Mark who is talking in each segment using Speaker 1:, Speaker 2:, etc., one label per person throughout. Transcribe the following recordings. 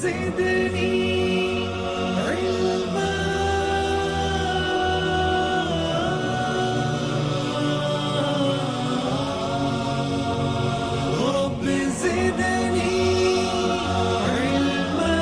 Speaker 1: زدني علما رب زدني علما.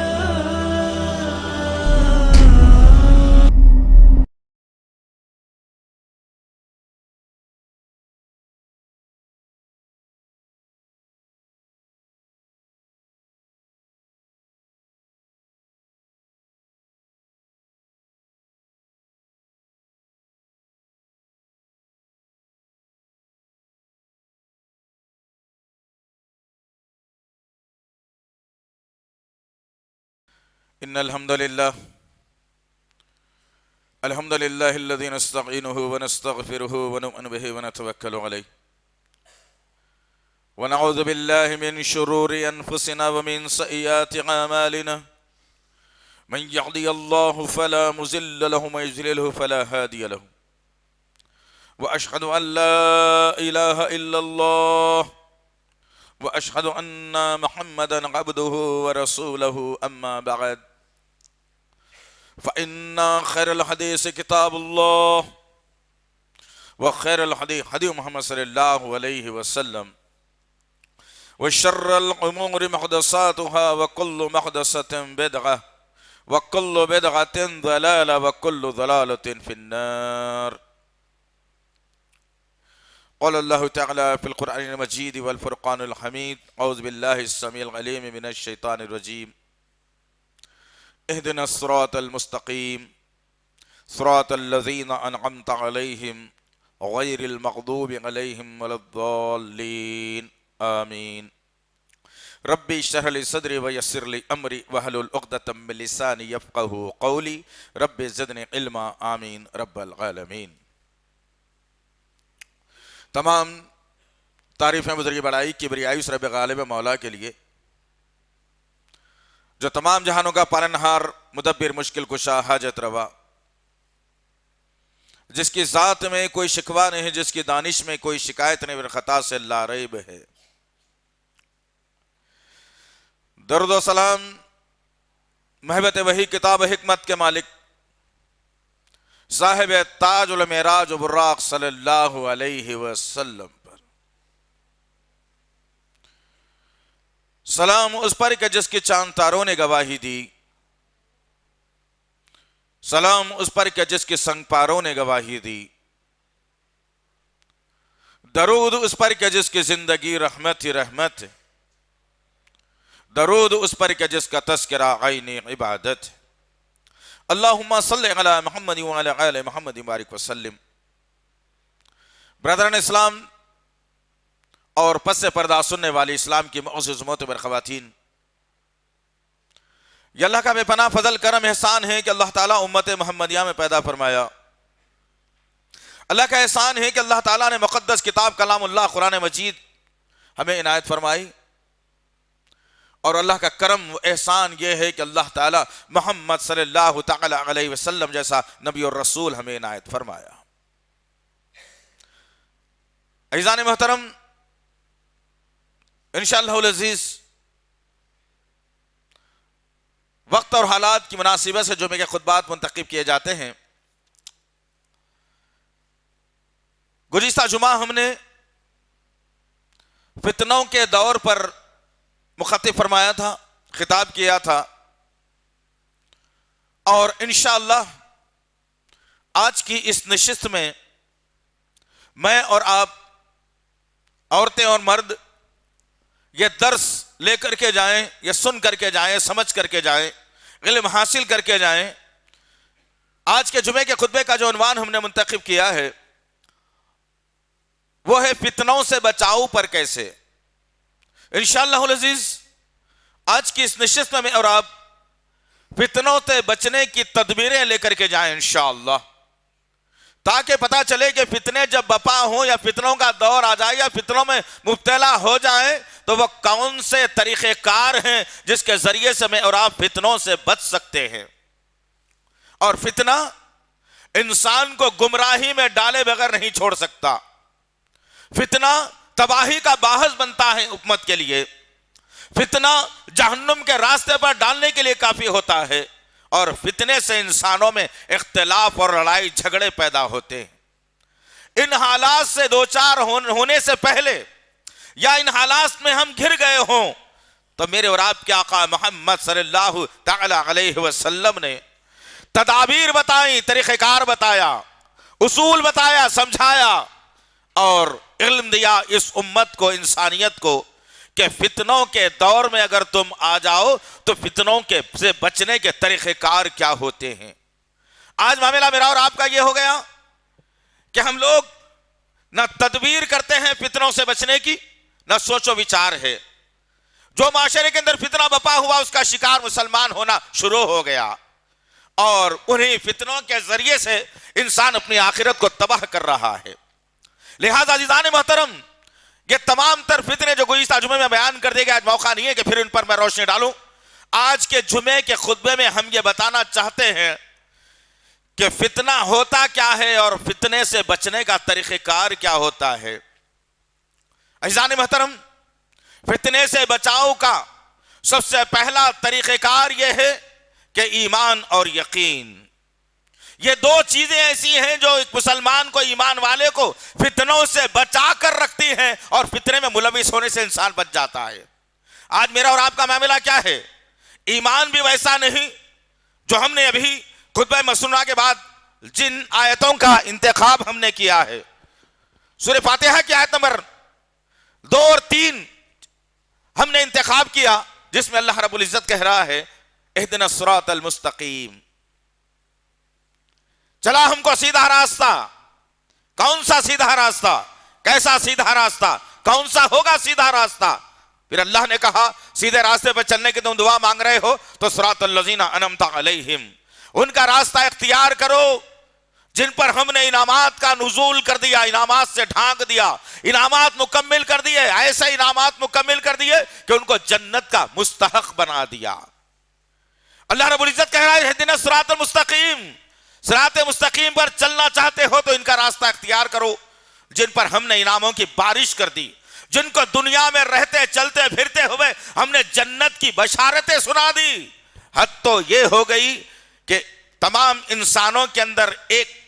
Speaker 2: إن الحمد لله الذي نستعينه ونستغفره ونؤمن به ونتوكل عليه ونعوذ بالله من شرور أنفسنا ومن سيئات أعمالنا من يهدي الله فلا مضل له ومن يضلل فلا هادي له وأشهد أن لا إله إلا الله وأشهد أن محمدا عبده ورسوله أما بعد فإن خير الحديث كتاب الله وخير الحديث حديث محمد صلى الله عليه وسلم وشر الأمور محدثاتها وكل محدثة بدعة وكل بدعة ضلالة وكل ضلالة في النار. قال الله تعالى في القرآن المجيد والفرقان الحميد أعوذ بالله السميع العليم من الشيطان الرجيم اهدنا الصراط المستقيم صراط الذين أنعمت عليهم غير المغضوب عليهم ولا الضالين آمين. ربي اشرح لي صدري ويسر لي أمري واحلل عقدة من لساني يفقهوا قولي ربي زدني علما آمين رب العالمين. تمام تعریفیں بزرگی بڑائی کبریائی اس رب غالب مولا کے لیے جو تمام جہانوں کا پالنہار مدبر مشکل کشا حاجت روا، جس کی ذات میں کوئی شکوہ نہیں، جس کی دانش میں کوئی شکایت نہیں، خطا سے لا ریب ہے. درود و سلام محبت وحی کتاب حکمت کے مالک صاحب تاج المعراج و براق صلی اللہ علیہ وسلم پر سلام اس پر کہ جس کی چاند تاروں نے گواہی دی، سلام اس پر کہ جس کی سنگ پاروں نے گواہی دی، درود اس پر کہ جس کی زندگی رحمت ہی رحمت ہے، درود اس پر کہ جس کا تذکرہ عین عبادت ہے. اللہم صلی علی محمد وعلی آل محمد بارک وسلم. برادران اسلام اور پس پردہ سننے والی اسلام کی معزز معتبر خواتین، یہ اللہ کا بے پناہ فضل کرم احسان ہے کہ اللہ تعالیٰ امت محمدیہ میں پیدا فرمایا. اللہ کا احسان ہے کہ اللہ تعالیٰ نے مقدس کتاب کلام اللہ قرآن مجید ہمیں عنایت فرمائی، اور اللہ کا کرم و احسان یہ ہے کہ اللہ تعالیٰ محمد صلی اللہ تعالی علیہ وسلم جیسا نبی اور رسول ہمیں عنایت فرمایا. عزیزان محترم، انشاءاللہ العزیز وقت اور حالات کی مناسبت سے جمعے کے خطبات منتخب کیے جاتے ہیں. گزشتہ جمعہ ہم نے فتنوں کے دور پر مخاطب فرمایا تھا، خطاب کیا تھا، اور انشاءاللہ آج کی اس نشست میں میں اور آپ، عورتیں اور مرد، یہ درس لے کر کے جائیں، یہ سن کر کے جائیں، سمجھ کر کے جائیں، علم حاصل کر کے جائیں. آج کے جمعے کے خطبے کا جو عنوان ہم نے منتخب کیا ہے وہ ہے فتنوں سے بچاؤ پر کیسے. انشاءاللہ العزیز آج کی اس نشست میں اور آپ فتنوں سے بچنے کی تدبیریں لے کر کے جائیں انشاءاللہ، تاکہ پتہ چلے کہ فتنے جب بپا ہوں یا فتنوں کا دور آ جائے یا فتنوں میں مبتلا ہو جائیں تو وہ کون سے طریقہ کار ہیں جس کے ذریعے سے میں اور آپ فتنوں سے بچ سکتے ہیں. اور فتنہ انسان کو گمراہی میں ڈالے بغیر نہیں چھوڑ سکتا. فتنہ تباہی کا باعث بنتا ہے امت کے لیے. فتنہ جہنم کے راستے پر ڈالنے کے لیے کافی ہوتا ہے، اور فتنے سے انسانوں میں اختلاف اور لڑائی جھگڑے پیدا ہوتے ہیں۔ ان حالات سے دوچار ہونے سے پہلے یا ان حالات میں ہم گھر گئے ہوں تو میرے اور آپ کے آقا محمد صلی اللہ تعالی علیہ وسلم نے تدابیر بتائیں، طریقہ کار بتایا، اصول بتایا، سمجھایا اور علم دیا اس امت کو، انسانیت کو، کہ فتنوں کے دور میں اگر تم آ جاؤ تو فتنوں سے بچنے کے طریقہ کار کیا ہوتے ہیں۔ آج معاملہ میرا اور آپ کا یہ ہو گیا کہ ہم لوگ نہ تدبیر کرتے ہیں فتنوں سے بچنے کی، نہ سوچ و وچار ہے۔ جو معاشرے کے اندر فتنہ بپا ہوا اس کا شکار مسلمان ہونا شروع ہو گیا، اور انہیں فتنوں کے ذریعے سے انسان اپنی آخرت کو تباہ کر رہا ہے۔ لہذا عزیزان محترم، یہ تمام تر فتنے جو گزشتہ جمعے میں بیان کر دیے گئے، آج موقع نہیں ہے کہ پھر ان پر میں روشنی ڈالوں۔ آج کے جمعے کے خطبے میں ہم یہ بتانا چاہتے ہیں کہ فتنہ ہوتا کیا ہے اور فتنے سے بچنے کا طریقہ کار کیا ہوتا ہے۔ عزیزان محترم، فتنے سے بچاؤ کا سب سے پہلا طریقہ کار یہ ہے کہ ایمان اور یقین، یہ دو چیزیں ایسی ہیں جو ایک مسلمان کو، ایمان والے کو فتنوں سے بچا کر رکھتی ہیں، اور فتنے میں ملوث ہونے سے انسان بچ جاتا ہے۔ آج میرا اور آپ کا معاملہ کیا ہے؟ ایمان بھی ویسا نہیں جو ہم نے ابھی خطبہ مسنونہ کے بعد جن آیتوں کا انتخاب ہم نے کیا ہے، سورہ فاتحہ کی آیت نمبر 2 اور 3 ہم نے انتخاب کیا، جس میں اللہ رب العزت کہہ رہا ہے اہدنا الصراط المستقیم، چلا ہم کو سیدھا راستہ۔ کون سا سیدھا راستہ؟ کیسا سیدھا راستہ؟ کون سا ہوگا سیدھا راستہ؟ پھر اللہ نے کہا سیدھے راستے پر چلنے کی تم دعا مانگ رہے ہو تو صراط الذین انعمت علیہم، ان کا راستہ اختیار کرو جن پر ہم نے انعامات کا نزول کر دیا، انعامات سے ڈھانک دیا، انعامات مکمل کر دیے، ایسے انعامات مکمل کر دیے کہ ان کو جنت کا مستحق بنا دیا۔ اللہ رب العزت کہہ رہا ہے اہدنا الصراط المستقیم، صراط مستقیم پر چلنا چاہتے ہو تو ان کا راستہ اختیار کرو جن پر ہم نے انعاموں کی بارش کر دی، جن کو دنیا میں رہتے چلتے پھرتے ہوئے ہم نے جنت کی بشارتیں سنا دی۔ حد تو یہ ہو گئی کہ تمام انسانوں کے اندر ایک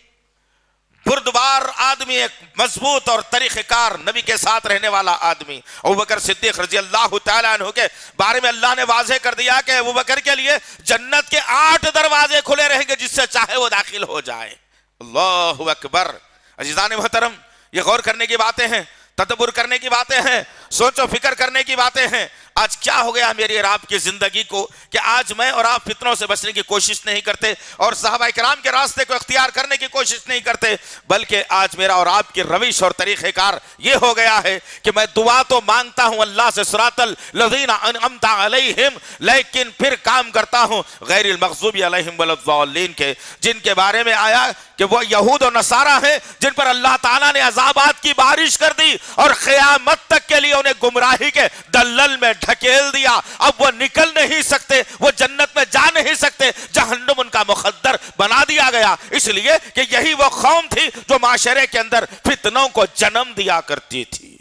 Speaker 2: بردبار آدمی، ایک مضبوط اور طریقہ کار نبی کے ساتھ رہنے والا آدمی ابوبکر صدیق رضی اللہ تعالیٰ عنہ کے بارے میں اللہ نے واضح کر دیا کہ ابوبکر کے لیے جنت کے 8 دروازے کھلے رہیں گے، جس سے چاہے وہ داخل ہو جائے۔ اللہ اکبر۔ عزیزان محترم، یہ غور کرنے کی باتیں ہیں، تدبر کرنے کی باتیں ہیں، سوچ و فکر کرنے کی باتیں ہیں۔ آج کیا ہو گیا میری اور آپ کی زندگی کو کہ آج میں اور آپ فتنوں سے بچنے کی کوشش نہیں کرتے اور صحابہ کرام کے راستے کو اختیار کرنے کی کوشش نہیں کرتے، بلکہ آج میرا اور آپ کی روش اور طریقہ کار یہ ہو گیا ہے کہ میں دعا تو مانگتا ہوں اللہ سے صراط الذین انعمت علیہم، لیکن پھر کام کرتا ہوں غیر المغضوب علیہم ولا الضالین کے، جن کے بارے میں آیا کہ وہ یہود و نصارہ ہیں جن پر اللہ تعالیٰ نے عذابات کی بارش کر دی اور قیامت تک کے لیے انہیں گمراہی کے دلدل میں ڈھکیل دیا۔ اب وہ نکل نہیں سکتے، وہ جنت میں جا نہیں سکتے، جہنم ان کا مخدر بنا دیا گیا، اس لیے کہ یہی وہ قوم تھی جو معاشرے کے اندر فتنوں کو جنم دیا کرتی تھی۔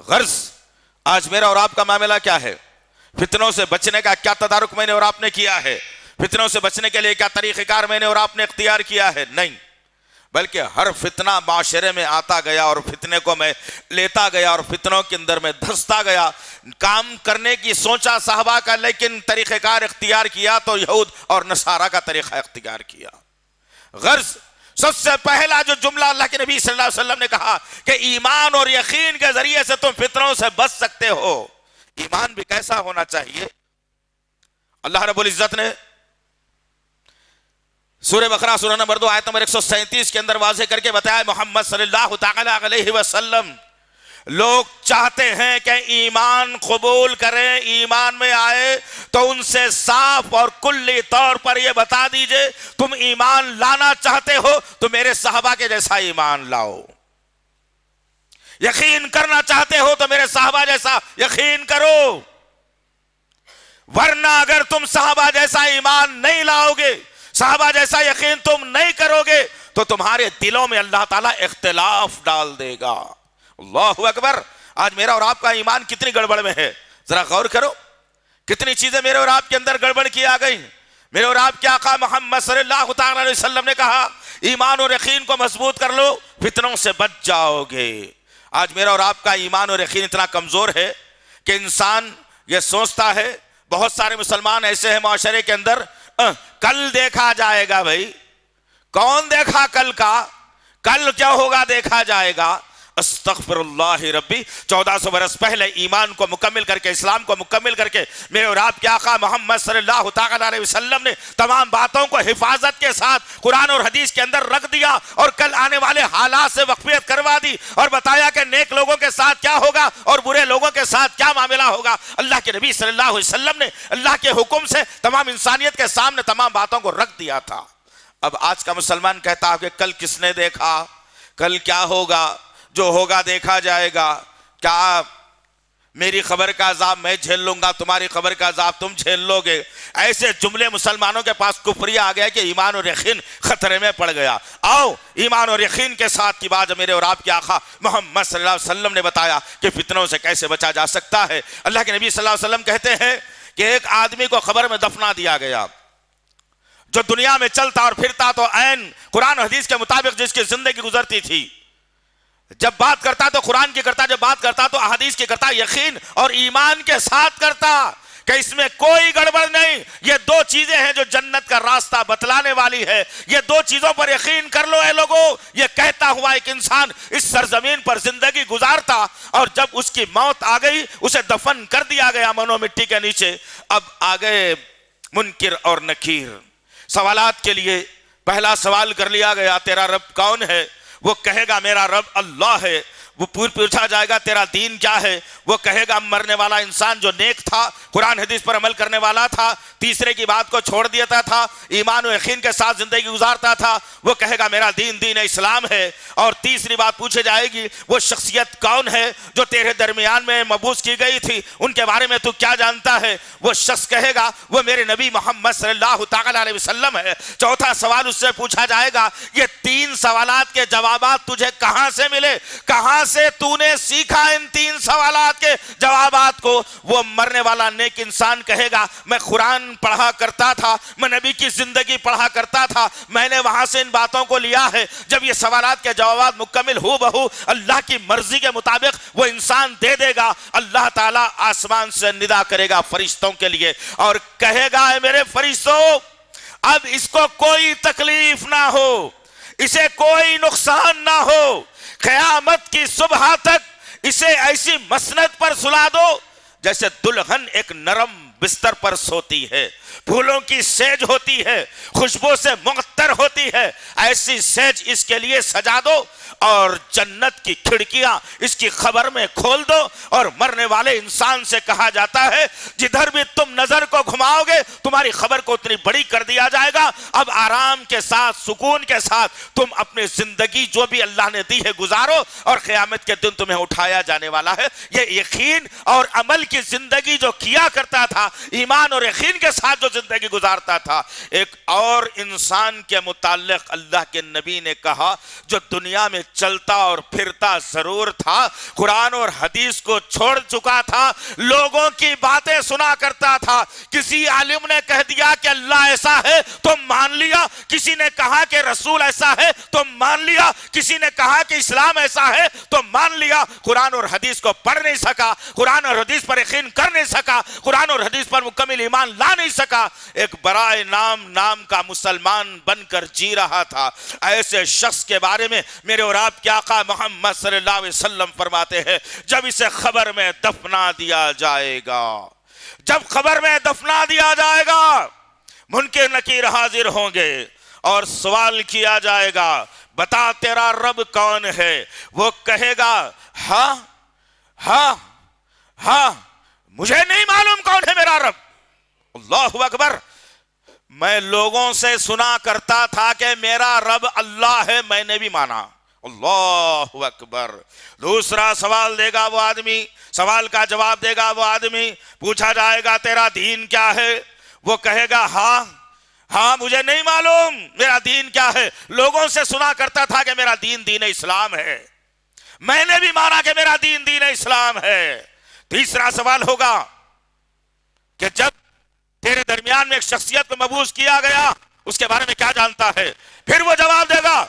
Speaker 2: غرض آج میرا اور آپ کا معاملہ کیا ہے؟ فتنوں سے بچنے کا کیا تدارک میں نے اور آپ نے کیا ہے؟ فتنوں سے بچنے کے لیے کیا طریقہ کار میں نے اور آپ نے اختیار کیا ہے؟ نہیں، بلکہ ہر فتنہ معاشرے میں آتا گیا اور فتنے کو میں لیتا گیا اور فتنوں کے اندر میں دھستا گیا۔ کام کرنے کی سوچا صحابہ کا، لیکن طریقہ کار اختیار کیا تو یہود اور نصارہ کا طریقہ اختیار کیا۔ غرض سب سے پہلا جو جملہ اللہ کے نبی صلی اللہ علیہ وسلم نے کہا کہ ایمان اور یقین کے ذریعے سے تم فتنوں سے بچ سکتے ہو۔ ایمان بھی کیسا ہونا چاہیے؟ اللہ رب العزت نے سورہ بقرہ سورہ نمبر 2 آیت نمبر 137 کے اندر واضح کر کے بتایا محمد صلی اللہ تعالی علیہ وسلم لوگ چاہتے ہیں کہ ایمان قبول کریں، ایمان میں آئے تو ان سے صاف اور کلی طور پر یہ بتا دیجئے تم ایمان لانا چاہتے ہو تو میرے صحابہ کے جیسا ایمان لاؤ، یقین کرنا چاہتے ہو تو میرے صحابہ جیسا یقین کرو، ورنہ اگر تم صحابہ جیسا ایمان نہیں لاؤ گے، صحابہ جیسا یقین تم نہیں کرو گے تو تمہارے دلوں میں اللہ تعالیٰ اختلاف ڈال دے گا۔ اللہ اکبر۔ آج میرا اور آپ کا ایمان کتنی گڑبڑ میں ہے۔ ذرا غور کرو کتنی چیزیں میرے اور آپ کے اندر گڑبڑ کی آ گئی. میرے اور آپ کے آقا محمد صلی اللہ تعالی علیہ وسلم نے کہا ایمان اور یقین کو مضبوط کر لو فتنوں سے بچ جاؤ گے. آج میرا اور آپ کا ایمان اور یقین اتنا کمزور ہے کہ انسان یہ سوچتا ہے, بہت سارے مسلمان ایسے ہیں معاشرے کے اندر, کل دیکھا جائے گا. بھائی کون دیکھا کل کا؟ کل کیا ہوگا دیکھا جائے گا. استغفر اللہ ربی. 1400 برس پہلے ایمان کو مکمل کر کے, اسلام کو مکمل کر کے میرے اور آپ کے آقا محمد صلی اللہ تعالی علیہ وسلم نے تمام باتوں کو حفاظت کے ساتھ قرآن اور حدیث کے اندر رکھ دیا اور کل آنے والے حالات سے واقفیت کروا دی اور بتایا کہ نیک لوگوں کے ساتھ کیا ہوگا اور برے لوگوں کے ساتھ کیا معاملہ ہوگا. اللہ کے نبی صلی اللہ علیہ وسلم نے اللہ کے حکم سے تمام انسانیت کے سامنے تمام باتوں کو رکھ دیا تھا. اب آج کا مسلمان کہتا ہے کہ کل کس نے دیکھا, کل کیا ہوگا, جو ہوگا دیکھا جائے گا. کیا میری خبر کا عذاب میں جھیل لوں گا, تمہاری خبر کا عذاب تم جھیل لو گے؟ ایسے جملے مسلمانوں کے پاس کفریہ آ گیا کہ ایمان اور یقین خطرے میں پڑ گیا. آؤ ایمان اور یقین کے ساتھ کی بات میرے اور آپ کے آقا محمد صلی اللہ علیہ وسلم نے بتایا کہ فتنوں سے کیسے بچا جا سکتا ہے. اللہ کے نبی صلی اللہ علیہ وسلم کہتے ہیں کہ ایک آدمی کو قبر میں دفنا دیا گیا جو دنیا میں چلتا اور پھرتا تو عین قرآن و حدیث کے مطابق جس کی زندگی گزرتی تھی. جب بات کرتا تو قرآن کی کرتا, جب بات کرتا تو احادیث کی کرتا, یقین اور ایمان کے ساتھ کرتا کہ اس میں کوئی گڑبڑ نہیں. یہ دو چیزیں ہیں جو جنت کا راستہ بتلانے والی ہے. یہ دو چیزوں پر یقین کر لو اے لوگو. یہ کہتا ہوا ایک انسان اس سرزمین پر زندگی گزارتا اور جب اس کی موت آ گئی اسے دفن کر دیا گیا منو مٹی کے نیچے. اب آگئے منکر اور نکیر. سوالات کے لیے پہلا سوال کر لیا گیا, تیرا رب کون ہے؟ وہ کہے گا میرا رب اللہ ہے. وہ پوچھا جائے گا تیرا دین کیا ہے؟ وہ کہے گا مرنے والا انسان جو نیک تھا, قرآن حدیث پر عمل کرنے والا تھا, تیسرے کی بات کو چھوڑ دیتا تھا, ایمان و یقین کے ساتھ زندگی گزارتا تھا, وہ کہے گا میرا دین دین اسلام ہے. اور تیسری بات پوچھے جائے گی وہ شخصیت کون ہے جو تیرے درمیان میں مبعوث کی گئی تھی, ان کے بارے میں تو کیا جانتا ہے؟ وہ شخص کہے گا وہ میرے نبی محمد صلی اللہ تعالی علیہ وسلم ہے. چوتھا سوال اس سے پوچھا جائے گا یہ تین سوالات کے جوابات تجھے کہاں سے ملے, کہاں سے تو نے سیکھا ان تین سوالات کے جوابات کو؟ وہ مرنے والا نیک انسان کہے گا میں قرآن پڑھا کرتا تھا, میں نبی کی زندگی پڑھا کرتا تھا, میں نے وہاں سے ان باتوں کو لیا ہے. جب یہ سوالات کے جوابات مکمل ہو بہو اللہ کی مرضی کے مطابق وہ انسان دے دے گا, اللہ تعالیٰ آسمان سے ندا کرے گا فرشتوں کے لیے اور کہے گا اے میرے فرشتوں اب اس کو کوئی تکلیف نہ ہو, اسے کوئی نقصان نہ ہو, قیامت کی صبح تک اسے ایسی مسند پر سلا دو جیسے دلہن ایک نرم بستر پر سوتی ہے, پھولوں کی سیج ہوتی ہے, خوشبو سے معطر ہوتی ہے, ایسی سیج اس کے لیے سجا دو اور جنت کی کھڑکیاں اس کی خبر میں کھول دو. اور مرنے والے انسان سے کہا جاتا ہے جدھر بھی تم نظر کو گھماؤ گے تمہاری خبر کو اتنی بڑی کر دیا جائے گا. اب آرام کے ساتھ سکون کے ساتھ تم اپنی زندگی جو بھی اللہ نے دی ہے گزارو اور قیامت کے دن تمہیں اٹھایا جانے والا ہے. یہ یقین اور عمل کی زندگی جو کیا کرتا تھا, ایمان اور یقین کے ساتھ جو زندگی گزارتا تھا. ایک اور انسان کے متعلق اللہ کے نبی نے کہا جو دنیا میں چلتا اور پھرتا ضرور تھا, قرآن اور حدیث کو چھوڑ چکا تھا, لوگوں کی باتیں سنا کرتا تھا. کسی عالم نے کہہ دیا کہ اللہ ایسا ہے تو مان لیا, کسی نے کہا کہ رسول ایسا ہے تو مان لیا, کسی نے کہا کہ اسلام ایسا ہے تو مان لیا. قرآن اور حدیث کو پڑھ نہیں سکا, قرآن اور حدیث پر یقین کر نہیں سکا, قرآن اور حدیث پر مکمل ایمان لا نہیں سکا. ایک برائے نام کا مسلمان بن کر جی رہا تھا. ایسے شخص کے بارے میں میرے اور آپ کے آقا محمد صلی اللہ علیہ وسلم فرماتے ہیں جب اسے خبر میں دفنا دیا جائے گا, جب خبر میں دفنا دیا جائے گا منکر نکیر حاضر ہوں گے اور سوال کیا جائے گا بتا تیرا رب کون ہے؟ وہ کہے گا ہاں مجھے نہیں معلوم کون ہے میرا رب. اللہ اکبر. میں لوگوں سے سنا کرتا تھا کہ میرا رب اللہ ہے, میں نے بھی مانا. اللہ اکبر. دوسرا سوال دے گا وہ آدمی, سوال کا جواب دے گا وہ آدمی, پوچھا جائے گا تیرا دین کیا ہے؟ وہ کہے گا ہاں مجھے نہیں معلوم میرا دین کیا ہے, لوگوں سے سنا کرتا تھا کہ میرا دین دین اسلام ہے, میں نے بھی مانا کہ میرا دین دین اسلام ہے. تیسرا سوال ہوگا درمیان میں ایک شخصیت کو مبعوث کیا گیا، اس کے بارے میں کیا جانتا ہے؟ پھر وہ جواب دے گا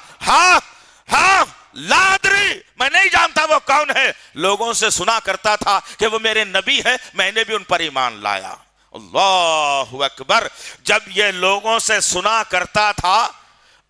Speaker 2: ہاں لا ادری، میں نہیں جانتا وہ کون ہے، لوگوں سے سنا کرتا تھا کہ وہ میرے نبی ہے، میں نے بھی ان پر ایمان لایا۔ اللہ اکبر! جب یہ لوگوں سے سنا کرتا تھا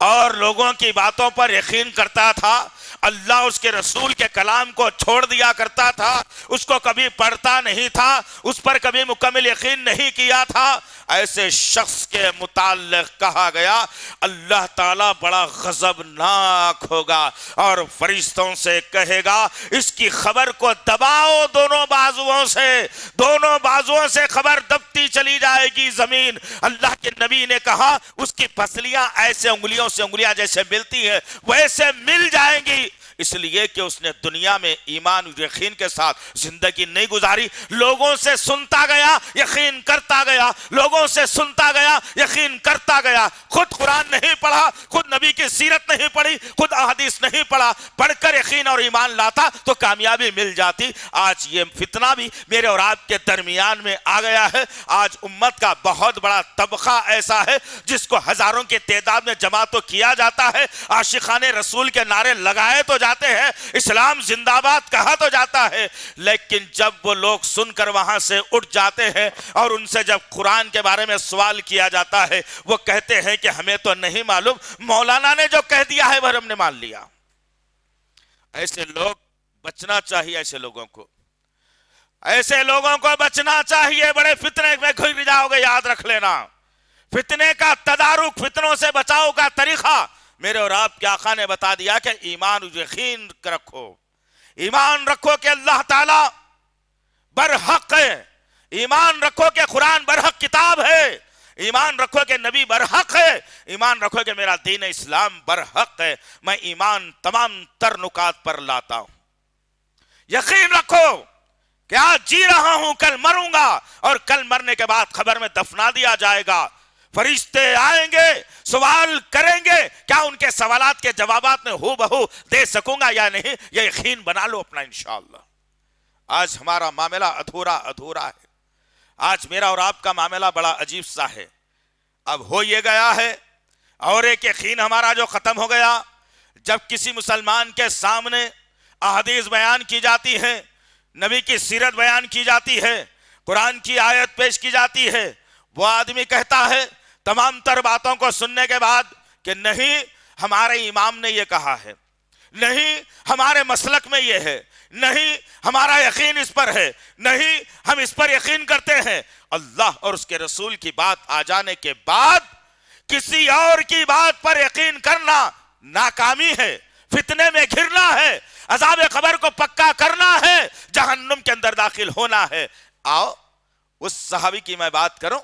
Speaker 2: اور لوگوں کی باتوں پر یقین کرتا تھا، اللہ اس کے رسول کے کلام کو چھوڑ دیا کرتا تھا، اس کو کبھی پڑھتا نہیں تھا، اس پر کبھی مکمل یقین نہیں کیا تھا، ایسے شخص کے متعلق کہا گیا اللہ تعالیٰ بڑا غضبناک ہوگا اور فرشتوں سے کہے گا اس کی خبر کو دباؤ دونوں بازوؤں سے خبر دبتی چلی جائے گی زمین۔ اللہ کے نبی نے کہا اس کی پسلیاں ایسے انگلیوں سے انگلیاں جیسے ملتی ہیں ویسے مل جائیں گی، اس لیے کہ اس نے دنیا میں ایمان و یقین کے ساتھ زندگی نہیں گزاری، لوگوں سے سنتا گیا یقین کرتا گیا، لوگوں سے سنتا گیا یقین کرتا گیا، خود قرآن نہیں پڑھا، خود نبی کی سیرت نہیں پڑھی، خود احادیث نہیں پڑھا، پڑھ کر یقین اور ایمان لاتا تو کامیابی مل جاتی۔ آج یہ فتنہ بھی میرے اور آپ کے درمیان میں آ گیا ہے۔ آج امت کا بہت بڑا طبقہ ایسا ہے جس کو ہزاروں کی تعداد میں جمع تو کیا جاتا ہے، عاشقان رسول کے نعرے لگائے تو جاتے ہیں، اسلام زندہ باد کہا تو جاتا ہے، لیکن جب وہ لوگ سن کر وہاں سے اٹھ جاتے ہیں اور ان سے جب قرآن کے بارے میں سوال کیا جاتا ہے وہ کہتے ہیں کہ ہمیں تو نہیں معلوم، مولانا نے جو کہہ دیا ہے وہ ہم نے مان لیا۔ ایسے لوگ بچنا چاہیے، ایسے لوگوں کو بچنا چاہیے، بڑے فتنے میں گھر جاؤ گے، یاد رکھ لینا۔ فتنے کا تدارک، فتنوں سے بچاؤ کا طریقہ میرے اور آپ کے آقا نے بتا دیا کہ ایمان و یقین رکھو، ایمان رکھو کہ اللہ تعالی برحق ہے، ایمان رکھو کہ قرآن برحق کتاب ہے، ایمان رکھو کہ نبی برحق ہے، ایمان رکھو کہ میرا دین اسلام برحق ہے، میں ایمان تمام تر نکات پر لاتا ہوں۔ یقین رکھو کہ آج جی رہا ہوں کل مروں گا اور کل مرنے کے بعد قبر میں دفنا دیا جائے گا، فرشتے آئیں گے سوال کریں گے، کیا ان کے سوالات کے جوابات میں ہو بہو دے سکوں گا یا نہیں، یہ یقین بنا لو اپنا انشاءاللہ۔ آج ہمارا معاملہ ادھورا ہے، آج میرا اور آپ کا معاملہ بڑا عجیب سا ہے۔ اب ہو یہ گیا ہے اور ایک یقین ہمارا جو ختم ہو گیا، جب کسی مسلمان کے سامنے احادیث بیان کی جاتی ہے، نبی کی سیرت بیان کی جاتی ہے، قرآن کی آیت پیش کی جاتی ہے، وہ آدمی کہتا ہے تمام تر باتوں کو سننے کے بعد کہ نہیں ہمارے امام نے یہ کہا ہے، نہیں ہمارے مسلک میں یہ ہے، نہیں ہمارا یقین اس پر ہے، نہیں ہم اس پر یقین کرتے ہیں۔ اللہ اور اس کے رسول کی بات آ جانے کے بعد کسی اور کی بات پر یقین کرنا ناکامی ہے، فتنے میں گھرنا ہے، عذاب قبر کو پکا کرنا ہے، جہنم کے اندر داخل ہونا ہے۔ آؤ اس صحابی کی میں بات کروں،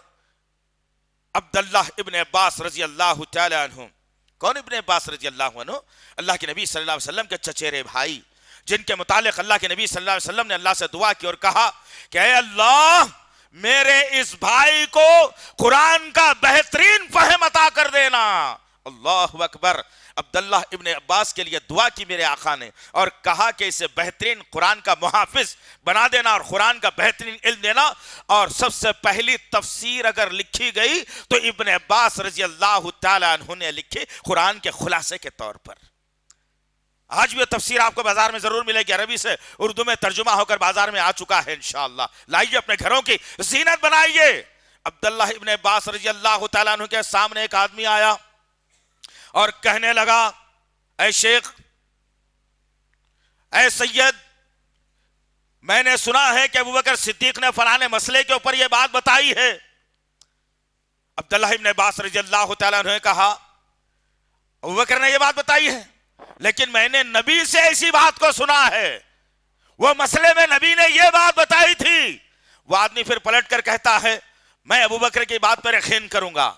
Speaker 2: عبداللہ ابن عباس رضی اللہ تعالی عنہ۔ کون ابن عباس رضی اللہ عنہ؟ اللہ کے نبی صلی اللہ علیہ وسلم کے چچیرے بھائی، جن کے متعلق اللہ کے نبی صلی اللہ علیہ وسلم نے اللہ سے دعا کی اور کہا کہ اے اللہ میرے اس بھائی کو قرآن کا بہترین فہم عطا کر دینا۔ اللہ اکبر! عبداللہ ابن عباس کے لیے دعا کی میرے آقا نے اور کہا کہ اسے بہترین قرآن کا محافظ بنا دینا اور قرآن کا بہترین علم دینا۔ اور سب سے پہلی تفسیر اگر لکھی گئی تو ابن عباس رضی اللہ تعالی عنہ نے لکھی قرآن کے خلاصے کے طور پر۔ آج بھی تفسیر آپ کو بازار میں ضرور ملے گی، عربی سے اردو میں ترجمہ ہو کر بازار میں آ چکا ہے انشاءاللہ۔ لائیے اپنے گھروں کی زینت بنائیے۔ عبداللہ ابن عباس رضی اللہ تعالیٰ عنہ کے سامنے ایک آدمی آیا اور کہنے لگا اے شیخ، اے سید، میں نے سنا ہے کہ ابوبکر صدیق نے فلانے مسئلے کے اوپر یہ بات بتائی ہے۔ عبداللہ ابن عباس رضی اللہ تعالیٰ عنہ نے کہا ابوبکر نے یہ بات بتائی ہے، لیکن میں نے نبی سے ایسی بات کو سنا ہے، وہ مسئلے میں نبی نے یہ بات بتائی تھی۔ وہ آدمی پھر پلٹ کر کہتا ہے میں ابوبکر کی بات پر یقین کروں گا،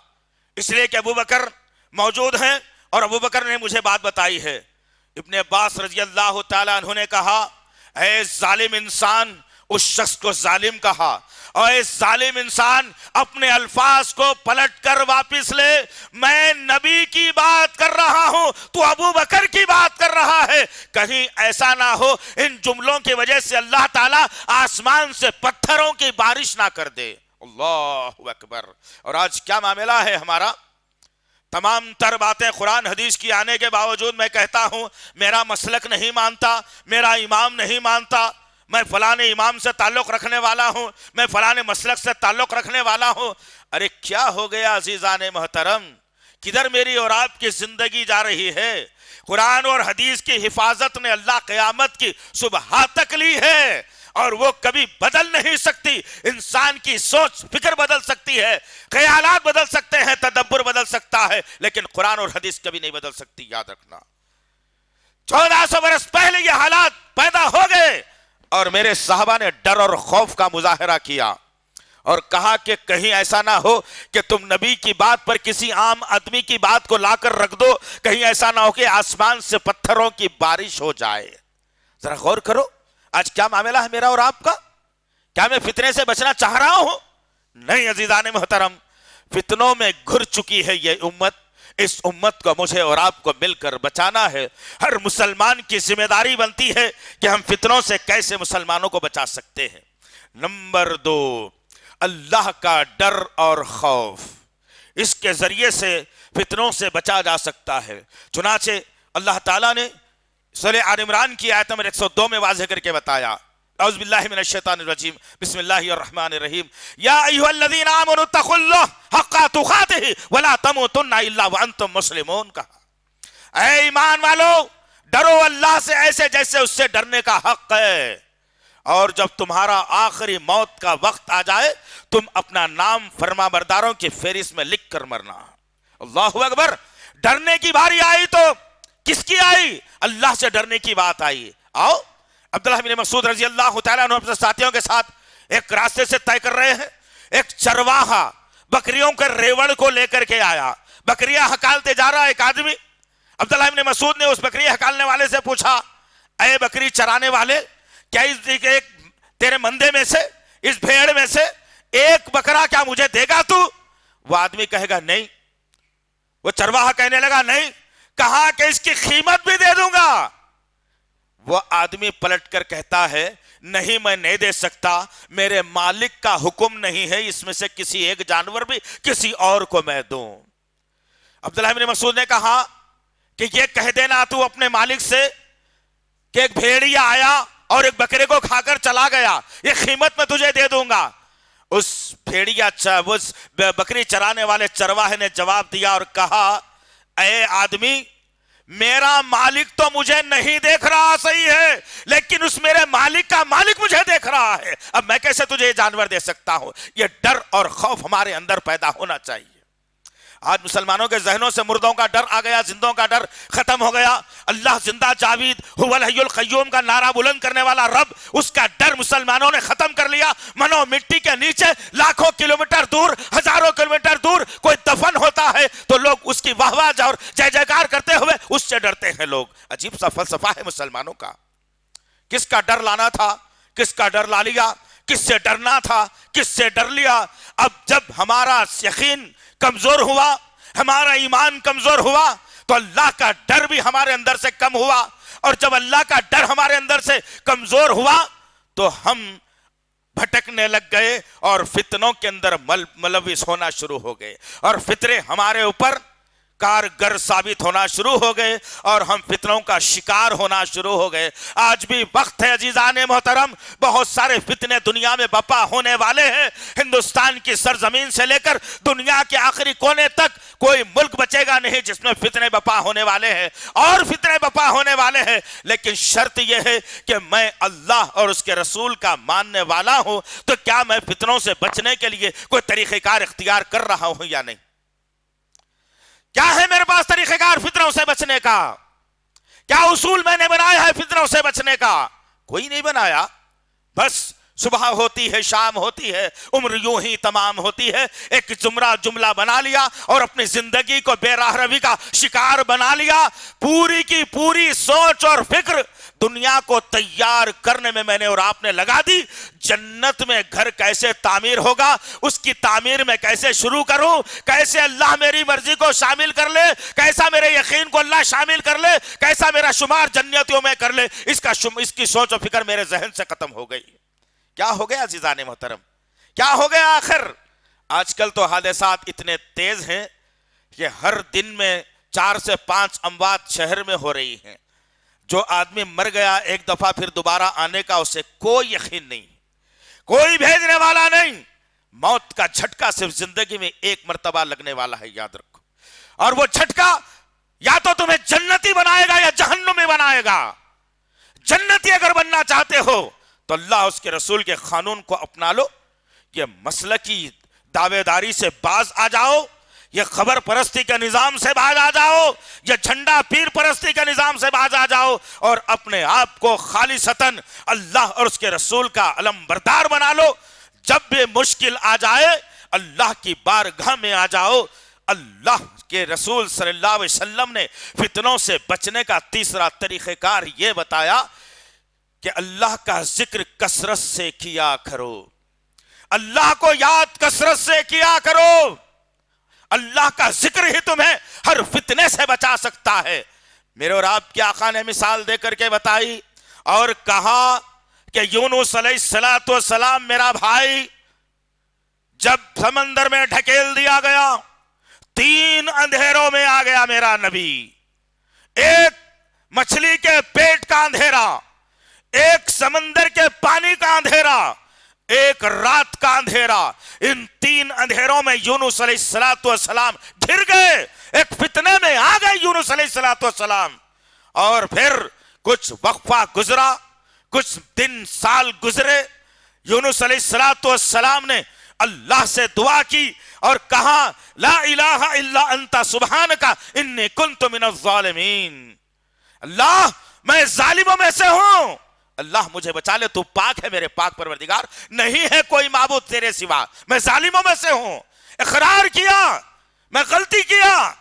Speaker 2: اس لیے کہ ابوبکر موجود ہیں اور ابوبکر نے مجھے بات بتائی ہے۔ ابن عباس رضی اللہ تعالیٰ عنہ نے کہا اے ظالم انسان، اس شخص کو ظالم کہا، اور اے ظالم انسان اپنے الفاظ کو پلٹ کر واپس لے، میں نبی کی بات کر رہا ہوں، تو ابو بکر کی بات کر رہا ہے، کہیں ایسا نہ ہو ان جملوں کی وجہ سے اللہ تعالیٰ آسمان سے پتھروں کی بارش نہ کر دے۔ اللہ اکبر. اور آج کیا معاملہ ہے ہمارا؟ تمام تر باتیں قرآن حدیث کی آنے کے باوجود میں کہتا ہوں میرا مسلک نہیں مانتا، میرا امام نہیں مانتا، میں فلانے امام سے تعلق رکھنے والا ہوں، میں فلانے مسلک سے تعلق رکھنے والا ہوں. ارے کیا ہو گیا عزیزان محترم؟ کدھر میری اور آپ کی زندگی جا رہی ہے؟ قرآن اور حدیث کی حفاظت نے اللہ قیامت کی صبح تک لی ہے، اور وہ کبھی بدل نہیں سکتی. انسان کی سوچ فکر بدل سکتی ہے، خیالات بدل سکتے ہیں، تدبر بدل سکتا ہے، لیکن قرآن اور حدیث کبھی نہیں بدل سکتی. یاد رکھنا 1400 برس پہلے یہ حالات پیدا ہو گئے، اور میرے صحابہ نے ڈر اور خوف کا مظاہرہ کیا اور کہا کہ کہیں ایسا نہ ہو کہ تم نبی کی بات پر کسی عام آدمی کی بات کو لا کر رکھ دو، کہیں ایسا نہ ہو کہ آسمان سے پتھروں کی بارش ہو جائے. ذرا غور کرو آج کیا معاملہ ہے میرا اور آپ کا. کیا میں فتنے سے بچنا چاہ رہا ہوں؟ نہیں عزیزان محترم، فتنوں میں گھر چکی ہے یہ امت. اس امت کو مجھے اور آپ کو مل کر بچانا ہے. ہر مسلمان کی ذمہ داری بنتی ہے کہ ہم فتنوں سے کیسے مسلمانوں کو بچا سکتے ہیں. نمبر 2، اللہ کا ڈر اور خوف. اس کے ذریعے سے فتنوں سے بچا جا سکتا ہے. چنانچہ اللہ تعالیٰ نے سورہ آل عمران کی آیت نمبر 102 میں واضح کر کے بتایا، اعوذ باللہ من الشیطان الرجیم، بسم اللہ الرحمن الرحیم، یا ایھا الذین آمنوا اتقوا اللہ حق تقاتہ ولا تموتن الا وانتم مسلمون. کہا اے ایمان والو، ڈرو اللہ سے ایسے جیسے اس سے ڈرنے کا حق ہے، اور جب تمہارا آخری موت کا وقت آ جائے تم اپنا نام فرما برداروں کی فہرست میں لکھ کر مرنا. اللہ اکبر. ڈرنے کی باری آئی تو کس کی آئی؟ اللہ سے ڈرنے کی بات آئی. آؤ، عبداللہ بن مسعود رضی اللہ تعالیٰ عنہ اپنے ساتھیوں کے ساتھ ایک راستے سے طے کر رہے ہیں. ایک چرواہا بکریوں کے ریوڑ کو لے کر کے آیا. بکریاں ہکالتے جا رہا ایک آدمی. عبداللہ بن مسعود نے اس بکری ہکالنے والے سے پوچھا، اے بکری چرانے والے، کیا ایک تیرے مندے میں سے، اس بھیڑ میں سے ایک بکرا کیا مجھے دے گا تو؟ وہ آدمی کہے گا نہیں. وہ چرواہا کہنے لگا نہیں. کہا کہ اس کی قیمت بھی دے دوں گا. وہ آدمی پلٹ کر کہتا ہے نہیں، میں نہیں دے سکتا، میرے مالک کا حکم نہیں ہے اس میں سے کسی ایک جانور بھی کسی اور کو میں دوں. عبداللہ بن مسعود نے کہا کہ یہ کہہ دینا تو اپنے مالک سے کہ ایک بھیڑیا آیا اور ایک بکرے کو کھا کر چلا گیا، یہ قیمت میں تجھے دے دوں گا. اس اس بکری چرانے والے چرواہے نے جواب دیا اور کہا، اے آدمی، میرا مالک تو مجھے نہیں دیکھ رہا صحیح ہے، لیکن اس میرے مالک کا مالک مجھے دیکھ رہا ہے. اب میں کیسے تجھے یہ جانور دے سکتا ہوں؟ یہ ڈر اور خوف ہمارے اندر پیدا ہونا چاہیے. آج مسلمانوں کے ذہنوں سے مردوں کا ڈر آ گیا، زندوں کا ڈر ختم ہو گیا. اللہ زندہ جاوید هو الحی القیوم کا نعرہ بلند کرنے والا رب، اس کا ڈر مسلمانوں نے ختم کر لیا. منو مٹی کے نیچے لاکھوں کلومیٹر دور، ہزاروں کلومیٹر دور کوئی دفن ہوتا ہے تو لوگ اس کی واہ واہ اور جے جےکار کرتے ہوئے اس سے ڈرتے ہیں لوگ. عجیب سا فلسفہ ہے مسلمانوں کا. کس کا ڈر لانا تھا، کس کا ڈر لا لیا، کس سے ڈرنا تھا، کس سے ڈر لیا. اب جب ہمارا یقین کمزور ہوا، ہمارا ایمان کمزور ہوا، تو اللہ کا ڈر بھی ہمارے اندر سے کم ہوا. اور جب اللہ کا ڈر ہمارے اندر سے کمزور ہوا تو ہم بھٹکنے لگ گئے اور فتنوں کے اندر ملوث ہونا شروع ہو گئے، اور فتنے ہمارے اوپر کارگر ثابت ہونا شروع ہو گئے اور ہم فتنوں کا شکار ہونا شروع ہو گئے. آج بھی وقت ہے عزیزان محترم، بہت سارے فتنے دنیا میں بپا ہونے والے ہیں. ہندوستان کی سرزمین سے لے کر دنیا کے آخری کونے تک کوئی ملک بچے گا نہیں جس میں فتنے بپا ہونے والے ہیں، اور فتنے بپا ہونے والے ہیں. لیکن شرط یہ ہے کہ میں اللہ اور اس کے رسول کا ماننے والا ہوں، تو کیا میں فتنوں سے بچنے کے لیے کوئی طریقہ کار اختیار کر رہا ہوں یا نہیں؟ کیا ہے میرے پاس طریقہ کار فتنوں سے بچنے کا؟ کیا اصول میں نے بنایا ہے فتنوں سے بچنے کا؟ کوئی نہیں بنایا. بس صبح ہوتی ہے، شام ہوتی ہے، عمر یوں ہی تمام ہوتی ہے، ایک جملہ بنا لیا اور اپنی زندگی کو بے راہ روی کا شکار بنا لیا. پوری کی پوری سوچ اور فکر دنیا کو تیار کرنے میں نے اور آپ نے لگا دی. جنت میں گھر کیسے تعمیر ہوگا، اس کی تعمیر میں کیسے شروع کروں، کیسے اللہ میری مرضی کو شامل کر لے، کیسا میرے یقین کو اللہ شامل کر لے، کیسا میرا شمار جنتیوں میں کر لے، اس کی سوچ و فکر میرے ذہن سے ختم ہو گئی. کیا ہو گیا عزیزان محترم؟ کیا ہو گیا آخر؟ آج کل تو حادثات اتنے تیز ہیں کہ ہر دن میں 4 سے 5 اموات شہر میں ہو رہی ہیں. جو آدمی مر گیا ایک دفعہ پھر دوبارہ آنے کا اسے کوئی یقین نہیں، کوئی بھیجنے والا نہیں. موت کا جھٹکا صرف زندگی میں ایک مرتبہ لگنے والا ہے، یاد رکھو. اور وہ جھٹکا یا تو تمہیں جنتی بنائے گا یا جہنمی بنائے گا. جنتی اگر بننا چاہتے ہو تو اللہ اس کے رسول کے قانون کو اپنا لو. یہ مسلکی دعوے داری سے باز آ جاؤ، یہ خبر پرستی کے نظام سے باز آ جاؤ، یہ جھنڈا پیر پرستی کے نظام سے باز آ جاؤ، اور اپنے آپ کو خالصتاً اللہ اور اس کے رسول کا علم بردار بنا لو. جب بھی مشکل آ جائے اللہ کی بارگاہ میں آ جاؤ. اللہ کے رسول صلی اللہ علیہ وسلم نے فتنوں سے بچنے کا تیسرا طریقہ کار یہ بتایا کہ اللہ کا ذکر کثرت سے کیا کرو. اللہ کو یاد کثرت سے کیا کرو. اللہ کا ذکر ہی تمہیں ہر فتنے سے بچا سکتا ہے. میرے اور آپ کے آقا نے مثال دے کر کے بتائی اور کہا کہ یونس علیہ السلام میرا بھائی جب سمندر میں ڈھکیل دیا گیا، 3 اندھیروں میں آ گیا میرا نبی. ایک مچھلی کے پیٹ کا اندھیرا، ایک سمندر کے پانی کا اندھیرا، ایک رات کا اندھیرا. ان 3 اندھیروں میں یونس علیہ السلام گر گئے، ایک فتنے میں آ گئے یونس علیہ السلام. اور پھر کچھ وقفہ گزرا، کچھ دن سال گزرے. یونس علیہ السلام نے اللہ سے دعا کی اور کہا لا الہ الا انت سبحانک انی کنت من الظالمین. اللہ میں ظالموں میں سے ہوں، اللہ مجھے بچا لے، تو پاک ہے میرے پاک پروردگار، نہیں ہے کوئی معبود تیرے سوا، میں ظالموں میں سے ہوں. اقرار کیا میں غلطی کیا،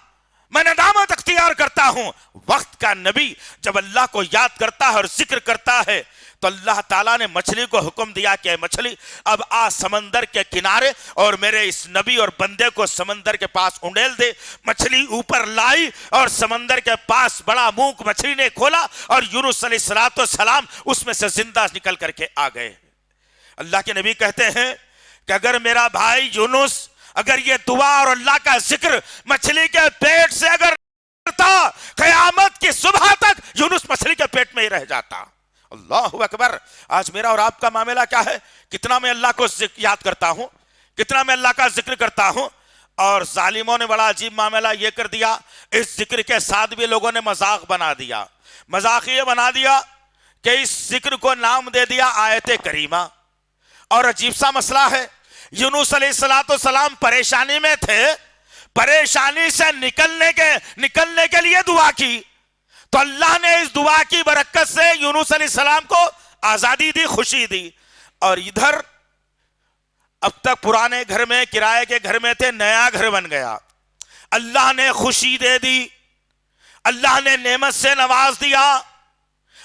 Speaker 2: میں ندامت اختیار کرتا ہوں. وقت کا نبی جب اللہ کو یاد کرتا ہے اور ذکر کرتا ہے تو اللہ تعالیٰ نے مچھلی کو حکم دیا کہ مچھلی اب آ سمندر کے کنارے اور میرے اس نبی اور بندے کو سمندر کے پاس انڈیل دے. مچھلی اوپر لائی اور سمندر کے پاس بڑا منہ مچھلی نے کھولا اور یونس علیہ السلام اس میں سے زندہ نکل کر کے آ گئے. اللہ کے نبی کہتے ہیں کہ اگر میرا بھائی یونس اگر یہ دعا اور اللہ کا ذکر مچھلی کے پیٹ سے اگر کرتا، قیامت کی صبح تک یونس مچھلی کے پیٹ میں ہی رہ جاتا. اللہ اکبر. آج میرا اور آپ کا معاملہ کیا ہے؟ کتنا میں اللہ کو یاد کرتا ہوں، کتنا میں اللہ کا ذکر کرتا ہوں. اور ظالموں نے بڑا عجیب معاملہ یہ کر دیا، اس ذکر کے ساتھ بھی لوگوں نے مذاق بنا دیا. مذاق یہ بنا دیا کہ اس ذکر کو نام دے دیا آیت کریمہ. اور عجیب سا مسئلہ ہے، یونس علیہ السلام پریشانی میں تھے، پریشانی سے نکلنے کے لیے دعا کی تو اللہ نے اس دعا کی برکت سے یونس علیہ السلام کو آزادی دی، خوشی دی. اور ادھر اب تک پرانے گھر میں کرائے کے گھر میں تھے، نیا گھر بن گیا. اللہ نے خوشی دے دی، اللہ نے نعمت سے نواز دیا،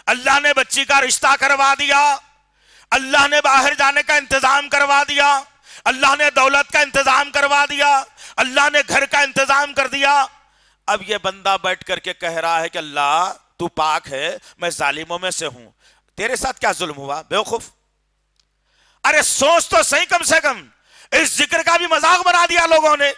Speaker 2: اللہ نے بچی کا رشتہ کروا دیا، اللہ نے باہر جانے کا انتظام کروا دیا، اللہ نے دولت کا انتظام کروا دیا، اللہ نے گھر کا انتظام کر دیا. اب یہ بندہ بیٹھ کر کے کہہ رہا ہے کہ اللہ تو پاک ہے، میں ظالموں میں سے ہوں، تیرے ساتھ کیا ظلم ہوا بیوقوف؟ ارے سوچ تو صحیح کم سے کم. اس ذکر کا بھی مذاق بنا دیا لوگوں نے.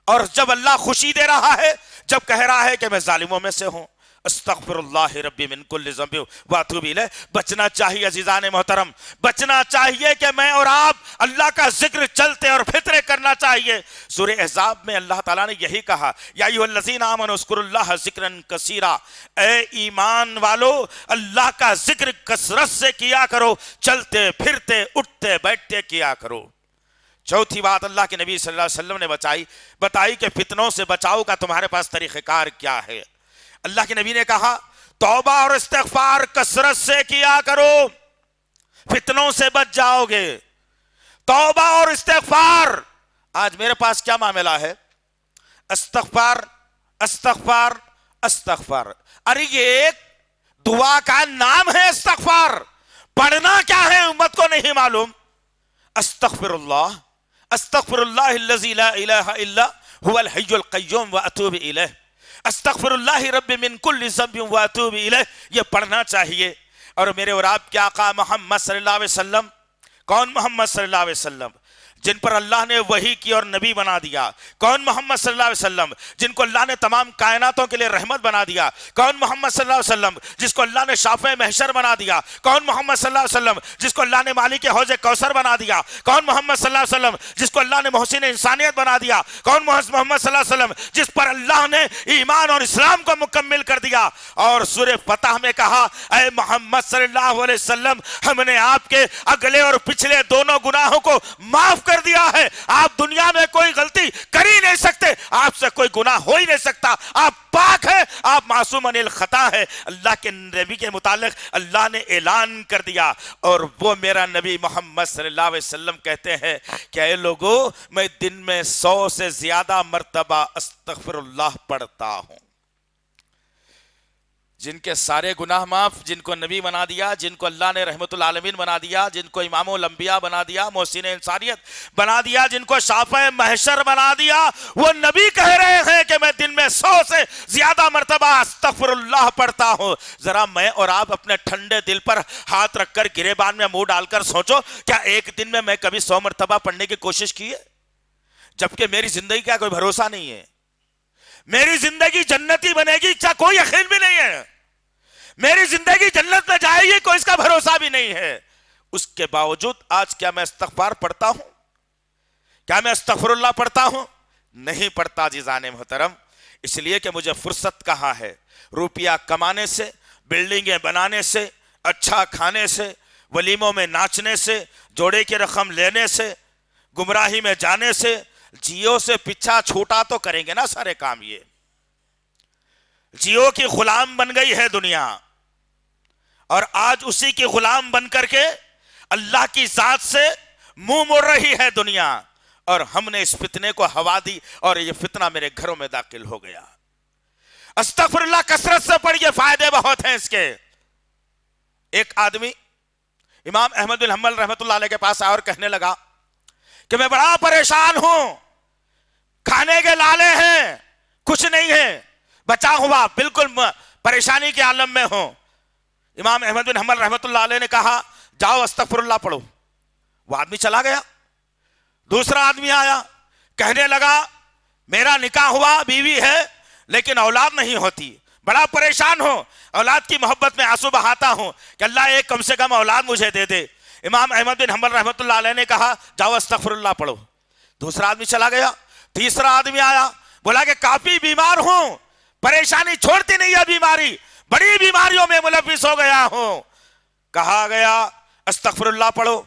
Speaker 2: اور جب اللہ خوشی دے رہا ہے، جب کہہ رہا ہے کہ میں ظالموں میں سے ہوں، استغفر اللہ ربی من کل ذنب واتوب الیہ. بچنا چاہیے عزیزان محترم، بچنا چاہیے کہ میں اور آپ اللہ کا ذکر چلتے اور فطرے کرنا چاہیے. سورہ احزاب میں اللہ تعالیٰ نے یہی کہا یا ایھا الذین آمنوا اذکروا اللہ ذکرا کثیرا. اے ایمان والو اللہ کا ذکر کثرت سے کیا کرو، چلتے پھرتے اٹھتے بیٹھتے کیا کرو. چوتھی بات اللہ کے نبی صلی اللہ علیہ وسلم نے بتائی کہ فتنوں سے بچاؤ کا تمہارے پاس طریقہ کار کیا ہے. اللہ کے نبی نے کہا توبہ اور استغفار کثرت سے کیا کرو، فتنوں سے بچ جاؤ گے. توبہ اور استغفار. آج میرے پاس کیا معاملہ ہے؟ استغفار استغفار استغفار. ارے یہ ایک دعا کا نام ہے استغفار، پڑھنا کیا ہے امت کو نہیں معلوم. استغفر اللہ الذی لا الہ الا هو الحی القیوم واتوب الیہ. استغفر اللہ رب من کل ذنب واتوب الیہ. یہ پڑھنا چاہیے. اور میرے اور آپ کے آقا محمد صلی اللہ علیہ وسلم، کون محمد صلی اللہ علیہ وسلم؟ جن پر اللہ نے وحی کی اور نبی بنا دیا؟ کون؟ محمد صلی اللہ علیہ وسلم، جن کو اللہ نے تمام کائناتوں کے لیے رحمت بنا دیا۔ کون؟ محمد صلی اللہ علیہ وسلم، جس کو اللہ نے شافع محشر بنا دیا۔ کون؟ محمد صلی اللہ علیہ وسلم، جس کو اللہ نے مالک حوض کوثر بنا دیا۔ کون؟ محمد صلی اللہ علیہ وسلم، جس کو اللہ نے محسن انسانیت بنا دیا۔ کون؟ محمد صلی اللہ علیہ وسلم، جس پر اللہ نے ایمان اور اسلام کو مکمل کر دیا۔ اور سورہ فتح میں کہا، اے محمد صلی اللہ علیہ وسلم، ہم نے آپ کے اگلے اور پچھلے دونوں گناہوں کو معاف کر دیا ہے۔ آپ دنیا میں کوئی غلطی کر ہی نہیں سکتے، آپ سے کوئی گناہ ہو ہی نہیں سکتا، آپ پاک ہے، آپ معصوم عن الخطا ہے۔ اللہ کے نبی کے متعلق اللہ نے اعلان کر دیا، اور وہ میرا نبی محمد صلی اللہ علیہ وسلم کہتے ہیں کہ اے لوگو، میں دن میں 100 سے زیادہ مرتبہ استغفر اللہ پڑھتا ہوں۔ جن کے سارے گناہ معاف، جن کو نبی بنا دیا، جن کو اللہ نے رحمت العالمین بنا دیا، جن کو امام الانبیاء بنا دیا، محسن انسانیت بنا دیا، جن کو شافع محشر بنا دیا، وہ نبی کہہ رہے ہیں کہ میں دن میں 100 سے زیادہ مرتبہ استغفر اللہ پڑھتا ہوں۔ ذرا میں اور آپ اپنے ٹھنڈے دل پر ہاتھ رکھ کر گریبان میں منہ ڈال کر سوچو، کیا ایک دن میں کبھی 100 مرتبہ پڑھنے کی کوشش کی ہے؟ جبکہ میری زندگی کا کوئی بھروسہ نہیں ہے، میری زندگی جنتی بنے گی کیا کوئی یقین بھی نہیں ہے، میری زندگی جنت میں جائے گی کوئی اس کا بھروسہ بھی نہیں ہے۔ اس کے باوجود آج کیا میں استغفار پڑھتا ہوں؟ کیا میں استغفر اللہ پڑھتا ہوں؟ نہیں پڑھتا عزیزان محترم، اس لیے کہ مجھے فرصت کہاں ہے روپیہ کمانے سے، بلڈنگیں بنانے سے، اچھا کھانے سے، ولیموں میں ناچنے سے، جوڑے کی رقم لینے سے، گمراہی میں جانے سے، جیو سے پیچھا چھوٹا تو کریں گے نا سارے کام۔ یہ جیو کی غلام بن گئی ہے دنیا، اور آج اسی کی غلام بن کر کے اللہ کی ذات سے منہ موڑ رہی ہے دنیا، اور ہم نے اس فتنے کو ہوا دی، اور یہ فتنہ میرے گھروں میں داخل ہو گیا۔ استغفر اللہ کثرت سے پڑھیے، فائدے بہت ہیں اس کے۔ ایک آدمی امام احمد بن حنبل رحمت اللہ علیہ کے پاس آیا اور کہنے لگا کہ میں بڑا پریشان ہوں، کھانے کے لالے ہیں، کچھ نہیں ہے، بچا ہوا، بالکل پریشانی کے عالم میں ہوں۔ امام احمد بن حنبل رحمت اللہ علیہ نے کہا جاؤ استغفر اللہ پڑھو۔ وہ آدمی چلا گیا۔ دوسرا آدمی آیا، کہنے لگا میرا نکاح ہوا، بیوی ہے، لیکن اولاد نہیں ہوتی، بڑا پریشان ہوں، اولاد کی محبت میں آنسو بہاتا ہوں کہ اللہ ایک کم سے کم اولاد مجھے دے دے۔ امام احمد بن حنبل رحمت اللہ علیہ نے کہا جاؤ استغفر اللہ پڑھو۔ دوسرا آدمی چلا گیا۔ تیسرا آدمی آیا، بولا کہ کافی بیمار ہوں، پریشانی چھوڑتی نہیں ہے، بیماری، بڑی بیماریوں میں ملوث ہو گیا ہوں، کہا گیا استغفر اللہ پڑھو۔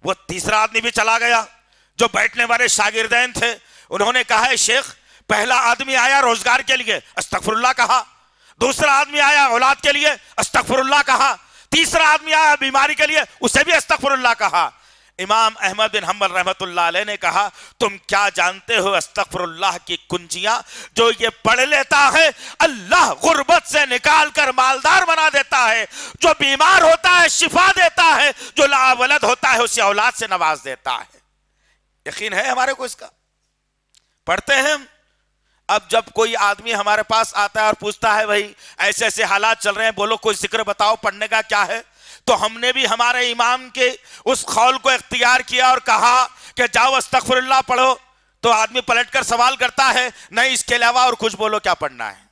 Speaker 2: وہ تیسرا آدمی بھی چلا گیا۔ جو بیٹھنے والے شاگردین تھے انہوں نے کہا شیخ، پہلا آدمی آیا روزگار کے لیے، استغفر اللہ کہا، دوسرا آدمی آیا اولاد کے لیے، استغفر اللہ کہا، تیسرا آدمی آیا بیماری کے لیے، اسے بھی استغفر اللہ کہا۔ امام احمد بن حنبل رحمت اللہ علیہ نے کہا تم کیا جانتے ہو استغفر اللہ کی کنجیاں؟ جو یہ پڑھ لیتا ہے اللہ غربت سے نکال کر مالدار بنا دیتا ہے، جو بیمار ہوتا ہے شفا دیتا ہے، جو لا ولد ہوتا ہے اسے اولاد سے نواز دیتا ہے۔ یقین ہے ہمارے کو اس کا؟ پڑھتے ہیں ہم۔ اب جب کوئی آدمی ہمارے پاس آتا ہے اور پوچھتا ہے بھائی ایسے ایسے حالات چل رہے ہیں، بولو کوئی ذکر بتاؤ پڑھنے کا کیا ہے، تو ہم نے بھی ہمارے امام کے اس قول کو اختیار کیا اور کہا کہ جاؤ استغفر اللہ پڑھو۔ تو آدمی پلٹ کر سوال کرتا ہے نہیں اس کے علاوہ اور کچھ بولو کیا پڑھنا ہے؟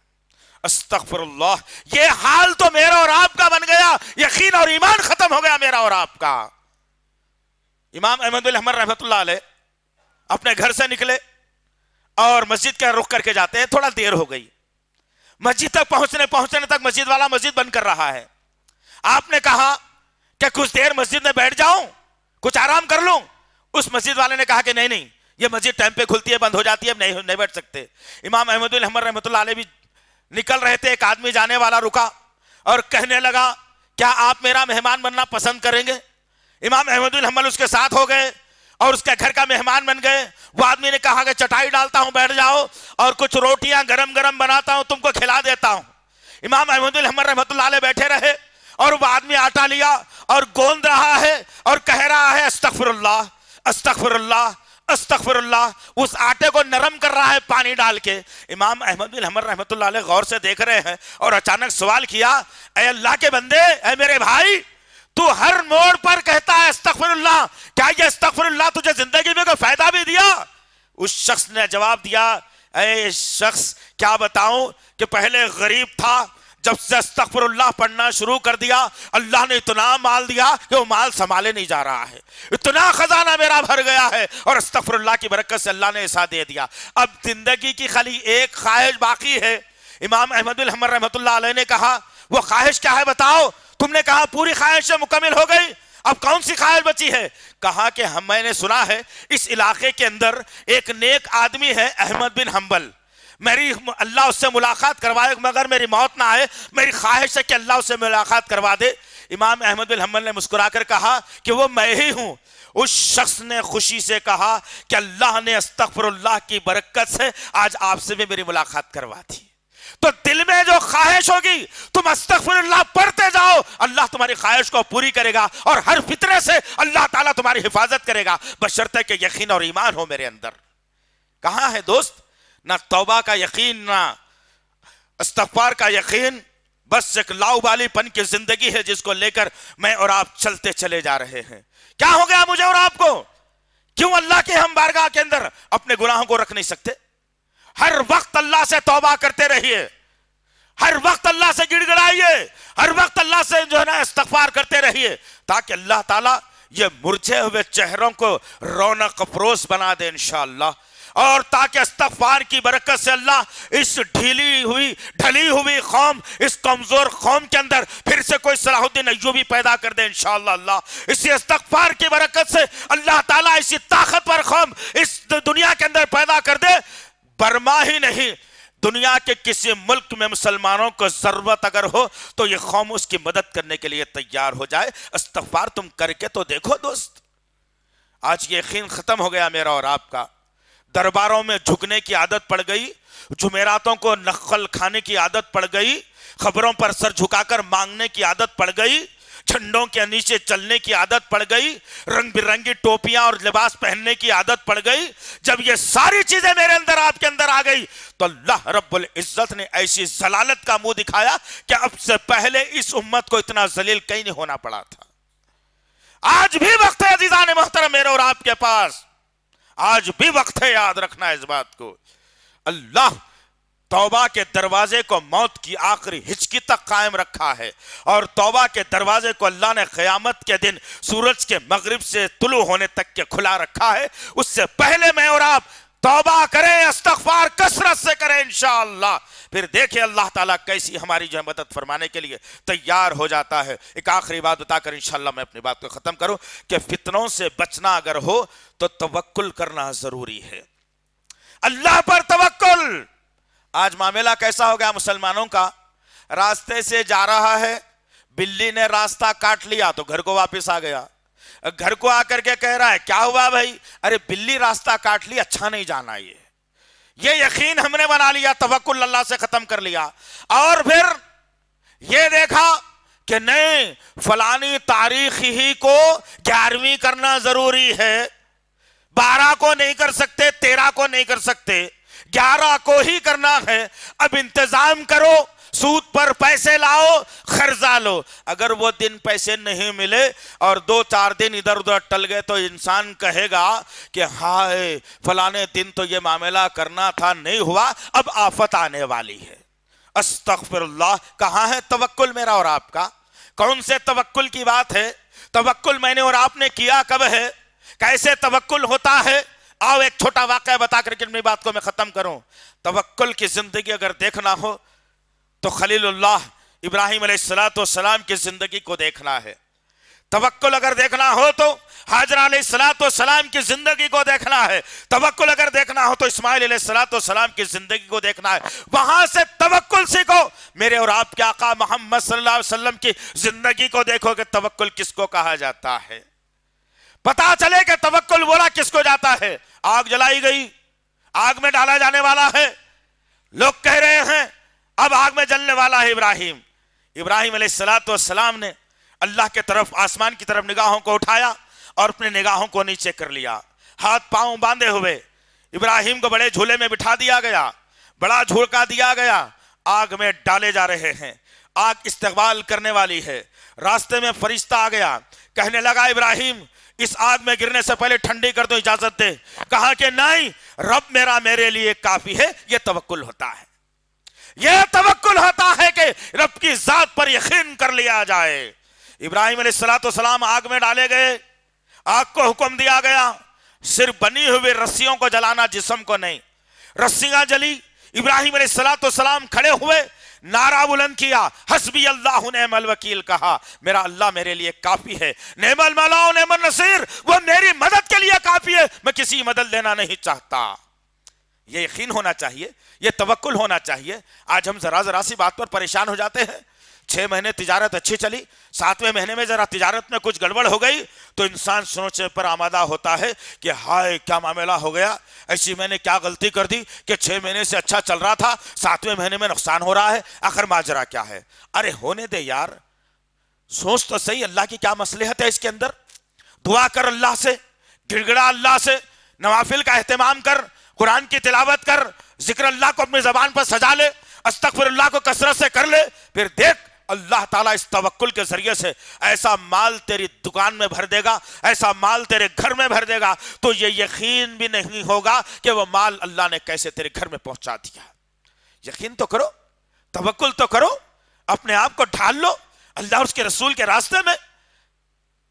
Speaker 2: استغفر اللہ۔ یہ حال تو میرا اور آپ کا بن گیا، یقین اور ایمان ختم ہو گیا میرا اور آپ کا۔ امام احمد بن حنبل رحمت اللہ علیہ اپنے گھر سے نکلے اور مسجد کا رخ کر کے جاتے ہیں، تھوڑا دیر ہو گئی، مسجد تک پہنچنے تک مسجد والا مسجد بند کر رہا ہے۔ آپ نے کہا کہ کچھ دیر مسجد میں بیٹھ جاؤں، کچھ آرام کر لوں۔ اس مسجد والے نے کہا کہ نہیں، یہ مسجد ٹائم پہ کھلتی ہے بند ہو جاتی ہے، نہیں بیٹھ سکتے۔ امام احمد بن حنبل رحمۃ اللہ علیہ بھی نکل رہے تھے، ایک آدمی جانے والا رکا اور کہنے لگا کیا آپ میرا مہمان بننا پسند کریں گے؟ امام احمد بن حنبل اس کے ساتھ ہو گئے اور اس کے گھر کا مہمان بن گئے۔ وہ آدمی نے کہا کہ چٹائی ڈالتا ہوں بیٹھ جاؤ اور کچھ روٹیاں گرم گرم بناتا ہوں تم کو کھلا دیتا ہوں۔ امام احمد بن حنبل رحمۃ اللہ علیہ بیٹھے رہے اور وہ آدمی آٹا لیا اور گوند رہا ہے اور کہہ رہا ہے استغفر اللہ استغفر اللہ استغفر اللہ، اس آٹے کو نرم کر رہا ہے پانی ڈال کے۔ امام احمد بن حنبل رحمۃ اللہ علیہ غور سے دیکھ رہے ہیں اور اچانک سوال کیا اے اللہ کے بندے، اے میرے بھائی، تو ہر موڑ پر کہتا ہے استغفراللہ، کیا یہ استغفراللہ تجھے زندگی میں کوئی فائدہ بھی دیا؟ اس شخص نے جواب دیا، اے شخص کیا بتاؤں کہ پہلے غریب تھا، جب سے استغفراللہ پڑھنا شروع کر دیا اللہ نے اتنا مال دیا کہ وہ مال سنبھالے نہیں جا رہا ہے، اتنا خزانہ میرا بھر گیا ہے، اور استغفراللہ کی برکت سے اللہ نے ایسا دے دیا۔ اب زندگی کی خالی ایک خواہش باقی ہے۔ امام احمد بن حنبل رحمۃ اللہ علیہ نے کہا وہ خواہش کیا ہے بتاؤ؟ تم نے کہا پوری خواہشیں مکمل ہو گئی، اب کون سی خواہش بچی ہے؟ کہا کہ میں نے سنا ہے اس علاقے کے اندر ایک نیک آدمی ہے احمد بن حنبل، میری اللہ اس سے ملاقات کروائے، مگر میری موت نہ آئے، میری خواہش ہے کہ اللہ اس سے ملاقات کروا دے۔ امام احمد بن حنبل نے مسکرا کر کہا کہ وہ میں ہی ہوں۔ اس شخص نے خوشی سے کہا کہ اللہ نے استغفراللہ کی برکت سے آج آپ سے بھی میری ملاقات کروا دی۔ تو دل میں جو خواہش ہوگی تم استغفراللہ پڑھتے جاؤ، اللہ تمہاری خواہش کو پوری کرے گا، اور ہر فتنے سے اللہ تعالیٰ تمہاری حفاظت کرے گا، بشرطے کہ یقین اور ایمان ہو میرے اندر۔ کہاں ہے دوست؟ نہ توبہ کا یقین، نہ استغفار کا یقین، بس ایک لاؤبالی پن کی زندگی ہے جس کو لے کر میں اور آپ چلتے چلے جا رہے ہیں۔ کیا ہو گیا مجھے اور آپ کو؟ کیوں اللہ کے ہم بارگاہ کے اندر اپنے گناہوں کو رکھ نہیں سکتے؟ ہر وقت اللہ سے توبہ کرتے رہیے، ہر وقت اللہ سے گڑ گڑائیے، ہر وقت اللہ سے جو ہے نا استغفار کرتے رہیے، تاکہ اللہ تعالیٰ یہ مرجھے ہوئے چہروں کو رونق افروز بنا دے انشاءاللہ، اور تاکہ استغفار کی برکت سے اللہ اس ڈھلی ہوئی قوم، اس کمزور قوم کے اندر پھر سے کوئی صلاح الدین ایوبی پیدا کر دے انشاءاللہ۔ اللہ اسی استغفار کی برکت سے اللہ تعالیٰ اسی طاقتور قوم اس دنیا کے اندر پیدا کر دے۔ برما ہی نہیں، دنیا کے کسی ملک میں مسلمانوں کو ضرورت اگر ہو تو یہ قوم اس کی مدد کرنے کے لیے تیار ہو جائے۔ استغفار تم کر کے تو دیکھو دوست۔ آج یہ یقین ختم ہو گیا میرا اور آپ کا، درباروں میں جھکنے کی عادت پڑ گئی، جمعراتوں کو نقل کھانے کی عادت پڑ گئی، خبروں پر سر جھکا کر مانگنے کی عادت پڑ گئی، جھنڈوں کے نیچے چلنے کی عادت پڑ گئی، رنگ برنگی ٹوپیاں اور لباس پہننے کی عادت پڑ گئی۔ جب یہ ساری چیزیں میرے اندر آپ کے اندر آ گئی تو اللہ رب العزت نے ایسی ذلالت کا منہ دکھایا کہ اب سے پہلے اس امت کو اتنا ذلیل کہیں نہیں ہونا پڑا تھا۔ آج بھی وقت ہے عزیزان محترم میرے اور آپ کے پاس، آج بھی وقت ہے، یاد رکھنا اس بات کو۔ اللہ توبہ کے دروازے کو موت کی آخری ہچکی تک قائم رکھا ہے، اور توبہ کے دروازے کو اللہ نے قیامت کے دن سورج کے مغرب سے طلوع ہونے تک کے کھلا رکھا ہے۔ اس سے پہلے میں اور آپ توبہ کریں، استغفار کثرت سے کریں انشاءاللہ، پھر دیکھیں اللہ تعالیٰ کیسی ہماری جو مدد فرمانے کے لیے تیار ہو جاتا ہے۔ ایک آخری بات بتا کر انشاءاللہ میں اپنی بات کو ختم کروں کہ فتنوں سے بچنا اگر ہو تو توکل کرنا ضروری ہے، اللہ پر توکل۔ آج معاملہ کیسا ہو گیا مسلمانوں کا، راستے سے جا رہا ہے، بلی نے راستہ کاٹ لیا تو گھر کو واپس آ گیا، گھر کو آ کر کے کہہ رہا ہے کیا ہوا بھائی؟ ارے بلی راستہ کاٹ لی، اچھا نہیں جانا۔ یہ یقین ہم نے بنا لیا، توکل اللہ سے ختم کر لیا، اور پھر یہ دیکھا کہ نہیں فلانی تاریخ ہی کو 11ویں کرنا ضروری ہے، 12 کو نہیں کر سکتے، 13 کو نہیں کر سکتے، 11 کو ہی کرنا ہے۔ اب انتظام کرو، سود پر پیسے لاؤ، قرضہ لو۔ اگر وہ دن پیسے نہیں ملے اور 2-4 دن ادھر ادھر ٹل گئے تو انسان کہے گا کہ ہائے فلانے دن تو یہ معاملہ کرنا تھا، نہیں ہوا، اب آفت آنے والی ہے۔ استغفر اللہ۔ کہاں ہے توکل میرا اور آپ کا؟ کون سے توکل کی بات ہے؟ توکل میں نے اور آپ نے کیا کب ہے؟ کیسے توکل ہوتا ہے؟ آؤ ایک چھوٹا واقعہ بتا کر کے اپنی بات کو میں ختم کروں۔ توکل کی زندگی اگر دیکھنا ہو تو خلیل اللہ ابراہیم علیہ السلام کی زندگی کو دیکھنا ہے۔ توکل اگر دیکھنا ہو تو حاجرہ علیہ السلام کی زندگی کو دیکھنا ہے۔ توکل اگر دیکھنا ہو تو اسماعیل علیہ السلام کی زندگی کو دیکھنا ہے۔ وہاں سے توکل سیکھو۔ میرے اور آپ کے آقا محمد صلی اللہ علیہ وسلم کی زندگی کو دیکھو کہ توکل کس کو کہا جاتا ہے، پتا چلے کہ توکل بولا کس کو جاتا ہے۔ آگ جلائی گئی، آگ میں ڈالا جانے والا ہے، لوگ کہہ رہے ہیں اب آگ میں جلنے والا ہے ابراہیم علیہ السلام نے اللہ کے طرف، آسمان کی طرف نگاہوں کو اٹھایا اور اپنے نگاہوں کو نیچے کر لیا، ہاتھ پاؤں باندھے ہوئے ابراہیم کو بڑے جھولے میں بٹھا دیا گیا، بڑا جھولکا دیا گیا، آگ میں ڈالے جا رہے ہیں۔ آگ استقبال کرنے والی ہے۔ راستے میں فرشتہ آ گیا، کہنے لگا ابراہیم اس آگ میں گرنے سے پہلے ٹھنڈی کر دو، اجازت دے۔ کہا کہ نہیں، رب میرا میرے لیے کافی ہے۔ یہ توکل ہوتا ہے، یہ توکل ہوتا ہے کہ رب کی ذات پر یقین کر لیا جائے۔ ابراہیم علیہ السلام آگ میں ڈالے گئے، آگ کو حکم دیا گیا صرف بنی ہوئی رسیوں کو جلانا، جسم کو نہیں۔ رسیاں جلی، ابراہیم علیہ السلام کھڑے ہوئے، نعرہ بلند کیا، حسبی اللہ نعم الوکیل، کہا میرا اللہ میرے لیے کافی ہے، نعم المولا و نعم النصیر، وہ میری مدد کے لیے کافی ہے، میں کسی مدد لینا نہیں چاہتا۔ یہ یقین ہونا چاہیے، یہ توکل ہونا چاہیے۔ آج ہم ذرا سی بات پر پریشان ہو جاتے ہیں۔ 6 مہینے تجارت اچھی چلی، 7ویں مہینے میں ذرا تجارت میں کچھ گڑبڑ ہو گئی تو انسان سوچنے پر آمادہ ہوتا ہے کہ ہائے کیا معاملہ ہو گیا، ایسی میں نے کیا غلطی کر دی کہ 6 مہینے سے اچھا چل رہا تھا، 7ویں مہینے میں نقصان ہو رہا ہے، آخر ماجرا کیا ہے؟ ارے ہونے دے یار، سوچ تو صحیح اللہ کی کیا مصلحت ہے اس کے اندر۔ دعا کر اللہ سے، گڑ گڑا اللہ سے، نوافل کا اہتمام کر، قرآن کی تلاوت کر، ذکر اللہ کو اپنی زبان پر سجا لے، استغفر اللہ کو کثرت سے کر لے، پھر دیکھ اللہ تعالیٰ اس توکل کے ذریعے سے ایسا مال تیری دکان میں بھر دے گا، ایسا مال تیرے گھر میں بھر دے گا، تو یہ یقین بھی نہیں ہوگا کہ وہ مال اللہ نے کیسے تیرے گھر میں پہنچا دیا۔ یقین تو کرو، توکل تو کرو، اپنے آپ کو ڈھال لو اللہ اور اس کے رسول کے راستے میں۔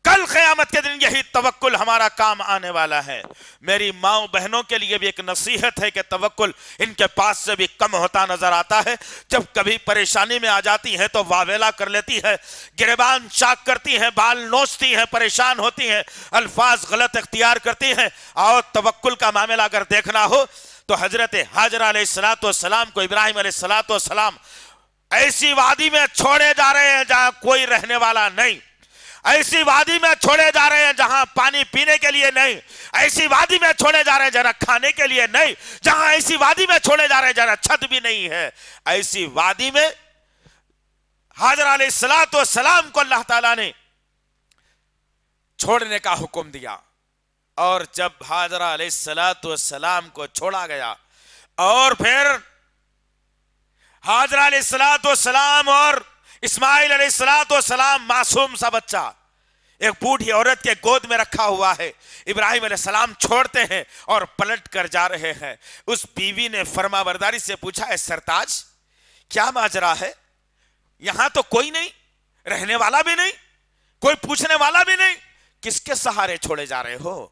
Speaker 2: کل قیامت کے دن یہی توکل ہمارا کام آنے والا ہے۔ میری ماں بہنوں کے لیے بھی ایک نصیحت ہے کہ توکل ان کے پاس سے بھی کم ہوتا نظر آتا ہے۔ جب کبھی پریشانی میں آ جاتی ہے تو واویلا کر لیتی ہے، گریبان چاک کرتی ہیں، بال نوچتی ہیں، پریشان ہوتی ہیں، الفاظ غلط اختیار کرتی ہیں۔ اور توکل کا معاملہ اگر دیکھنا ہو تو حضرت ہاجرہ علیہ السلام کو ابراہیم علیہ السلام ایسی وادی میں چھوڑے جا رہے ہیں جہاں کوئی رہنے والا نہیں، ایسی وادی میں چھوڑے جا رہے ہیں جہاں پانی پینے کے لیے نہیں، ایسی وادی میں چھوڑے جا رہے ہیں جہاں کھانے کے لیے نہیں، جہاں ایسی وادی میں چھوڑے جا رہے ہیں جہاں چھت بھی نہیں ہے۔ ایسی وادی میں ہاجرہ علیہ السلام کو اللہ تعالیٰ نے چھوڑنے کا حکم دیا، اور جب ہاجرہ علیہ السلام کو چھوڑا گیا اور پھر ہاجرہ علیہ السلام اور اسماعیل علیہ السلام، معصوم سا بچہ ایک بوڑھی عورت کے گود میں رکھا ہوا ہے، ابراہیم علیہ السلام چھوڑتے ہیں اور پلٹ کر جا رہے ہیں۔ اس بیوی نے فرما برداری سے پوچھا، اے سرتاج کیا ماجرا ہے؟ یہاں تو کوئی نہیں، رہنے والا بھی نہیں، کوئی پوچھنے والا بھی نہیں، کس کے سہارے چھوڑے جا رہے ہو؟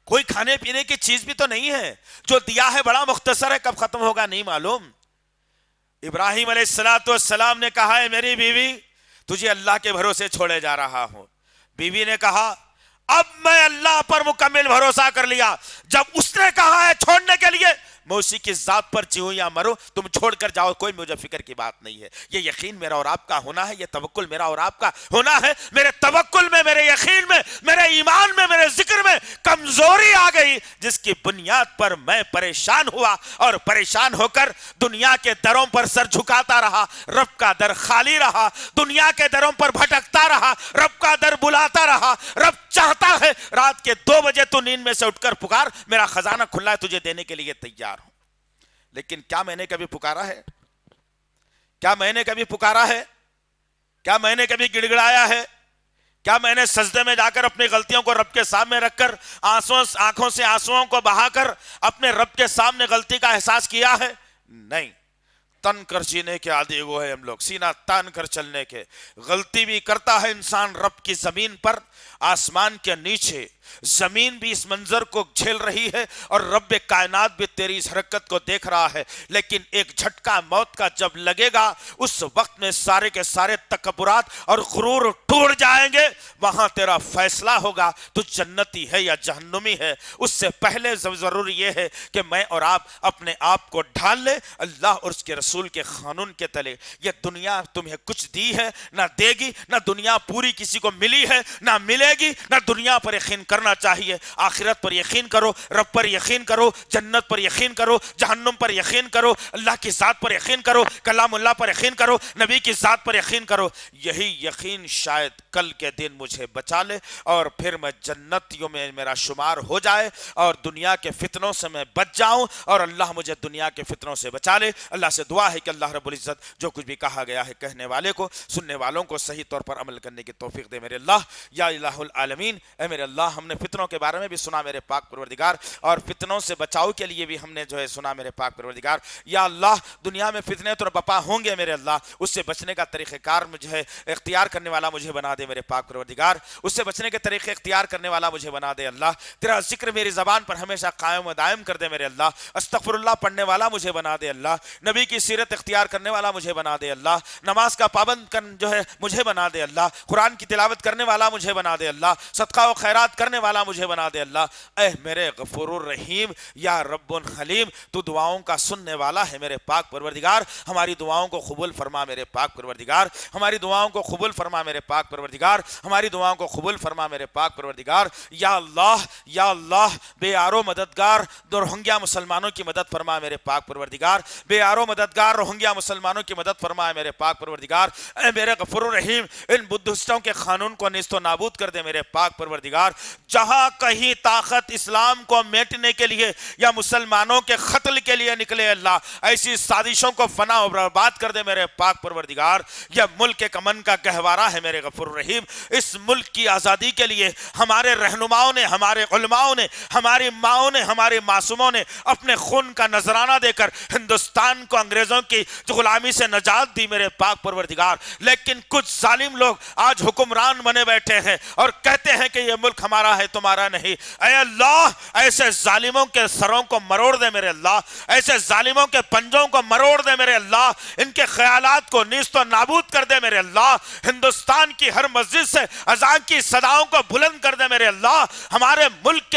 Speaker 2: کوئی کھانے پینے کی چیز بھی تو نہیں ہے، جو دیا ہے بڑا مختصر ہے، کب ختم ہوگا نہیں معلوم۔ ابراہیم علیہ السلام نے کہا، ہے میری بیوی تجھے اللہ کے بھروسے چھوڑے جا رہا ہوں۔ بیوی نے کہا اب میں اللہ پر مکمل بھروسہ کر لیا، جب اس نے کہا ہے چھوڑنے کے لیے میں اسی کی ذات پر جیوں یا مروں، تم چھوڑ کر جاؤ، کوئی مجھے فکر کی بات نہیں ہے۔ یہ یقین میرا اور آپ کا ہونا ہے، یہ توکل میرا اور آپ کا ہونا ہے۔ میرے توکل میں، میرے یقین میں، میرے ایمان میں، میرے ذکر میں کمزوری آ گئی، جس کی بنیاد پر میں پریشان ہوا اور پریشان ہو کر دنیا کے دروں پر سر جھکاتا رہا، رب کا در خالی رہا، دنیا کے دروں پر بھٹکتا رہا، رب کا در بلاتا رہا۔ رب چاہتا ہے رات کے 2 بجے تو نیند میں سے اٹھ کر پکار، میرا خزانہ کھلا ہے، تجھے دینے کے لیے تیار ہوں۔ لیکن کیا میں نے کبھی پکارا ہے؟ کیا میں نے کبھی پکارا ہے؟ کیا میں نے کبھی گڑ گڑایا ہے؟ کیا میں نے سجدے میں جا کر اپنی غلطیوں کو رب کے سامنے رکھ کر آنکھوں سے آنسوؤں کو بہا کر اپنے رب کے سامنے غلطی کا احساس کیا ہے؟ نہیں۔ تن کر جینے کے عادی وہ ہے ہم لوگ، سینہ تان کر چلنے کے۔ غلطی بھی کرتا ہے انسان رب کی زمین پر، آسمان کے نیچے، زمین بھی اس منظر کو جھیل رہی ہے اور رب کائنات بھی تیری اس حرکت کو دیکھ رہا ہے، لیکن ایک جھٹکا موت کا جب لگے گا اس وقت میں سارے کے سارے تکبرات اور غرور ٹوٹ جائیں گے، وہاں تیرا فیصلہ ہوگا تو جنتی ہے یا جہنمی ہے۔ اس سے پہلے ضروری یہ ہے کہ میں اور آپ اپنے آپ کو ڈھال لیں اللہ اور اس کے رسول کے قانون کے تلے۔ یہ دنیا تمہیں کچھ دی ہے نہ دے گی، نہ دنیا پوری کسی کو ملی ہے نہ ملے گی، نہ دنیا پر یقین کرنا چاہیے۔ آخرت پر یقین کرو، رب پر یقین کرو، جنت پر یقین کرو، جہنم پر یقین کرو، اللہ کی ذات پر یقین کرو، کلام اللہ پر یقین کرو، نبی کی ذات پر یقین کرو۔ یہی یقین شاید کل کے دن مجھے بچا لے اور پھر میں جنتیوں میں میرا شمار ہو جائے اور دنیا کے فتنوں سے میں بچ جاؤں اور اللہ مجھے دنیا کے فتنوں سے بچا لے۔ اللہ سے دعا ہے کہ اللہ رب العزت جو کچھ بھی کہا گیا ہے کہنے والے کو سننے والوں کو صحیح طور پر عمل کرنے کی توفیق دے میرے اللہ یا الہ العالمین۔ اے میرے اللہ ہم نے فتنوں کے بارے میں بھی سنا میرے پاک پروردگار اور فتنوں سے بچاؤ کے لیے بھی ہم نے جو ہے سنا میرے پاک پروردگار۔ یا اللہ دنیا میں فتنے تو بپا ہوں گے میرے اللہ، اس سے بچنے کا طریقہ کار مجھے اختیار کرنے والا مجھے بنا دے میرے پاک پروردگار، اس سے بچنے کے طریقے اختیار کرنے والا مجھے بنا دے اللہ۔ تیرا ذکر میری زبان پر ہمیشہ قائم و دائم کر دے میرے اللہ، استغفر اللہ پڑھنے والا مجھے بنا دے اللہ، نبی کی سیرت اختیار کرنے والا مجھے بنا دے اللہ، نماز کا پابند جو ہے مجھے بنا دے اللہ، قرآن کی تلاوت کرنے والا مجھے بنا دے اللہ، صدقہ و خیرات کرنے والا مجھے بنا دے اللہ۔ اے میرے غفور الرحیم یا رب حلیم، تو دعاؤں کا سننے والا ہے میرے پاک پروردگار، ہماری دعاؤں کو قبول فرما میرے پاک پروردگار، ہماری دعاؤں کو قبول فرما میرے پاک پروردگار، ہماری دعاؤں کو قبول فرما میرے پاک پروردگار۔ یا اللہ بے آرو مددگار روہنگیا مسلمانوں کی مدد فرما میرے پاک پروردگار، بے آرو مددگار روہنگیا مسلمانوں کی مدد فرما میرے پاک پروردگار۔ اے میرے غفور الرحیم ان بدھسٹوں کے قانون کو نیست و نابود کر دے میرے پاک پروردگار، جہاں کہیں طاقت اسلام کو میٹنے کے لیے یا مسلمانوں کے قتل کے لیے نکلے اللہ، ایسی سازشوں کو فنا و برباد کر دے میرے پاک پروردگار۔ یہ ملک ایک امن کا گہوارہ ہے میرے غفور الرحیم، اس ملک کی آزادی کے لیے ہمارے رہنماؤں نے، ہمارے علماؤں نے، ہماری ماؤں نے، ہمارے معصوموں نے اپنے خون کا نذرانہ دے کر ہندوستان کو انگریزوں کی غلامی سے نجات دی میرے پاک پروردگار۔ لیکن کچھ ظالم لوگ آج حکمران بنے بیٹھے ہیں اور کہتے ہیں کہ یہ ملک ہمارا ہے تمہارا نہیں۔ اے اللہ ایسے ظالموں کے سروں کو مروڑ دے میرے اللہ، ایسے ظالموں کے پنجوں کو مروڑ دے میرے اللہ، ان کے خیالات کو نیست و نابود کر دے میرے اللہ، ہندوستان کی ہر مسجد سے اذان کی صداؤں کو بلند کر دے میرے اللہ، ہمارے ملک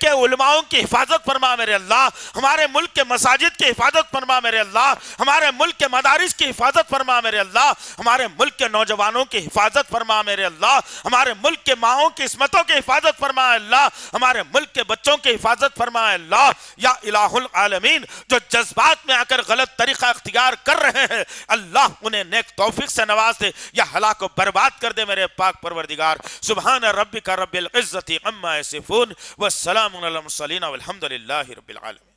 Speaker 2: کے علماؤں کی حفاظت فرما میرے اللہ، ہمارے ملک کے مساجد کی حفاظت فرما میرے اللہ، ہمارے ملک کے مدارس کی حفاظت فرما میرے اللہ، ہمارے ملک کے نوجوانوں کی حفاظت فرما میرے اللہ، ہمارے ملک کے ماؤں کی عصمتوں کی حفاظت فرما اللہ، ہمارے ملک کے بچوں کی حفاظت فرما اللہ۔ یا الہ العالمین جو جذبات میں آ کر غلط طریقہ اختیار کر رہے ہیں اللہ انہیں نیک توفیق سے نواز دے یا ہلاک و برباد کر دے میرے پاک پروردگار۔ سبحان ربک رب العزت عما یصفون والسلام علی المرسلین والحمد للہ رب العالمین۔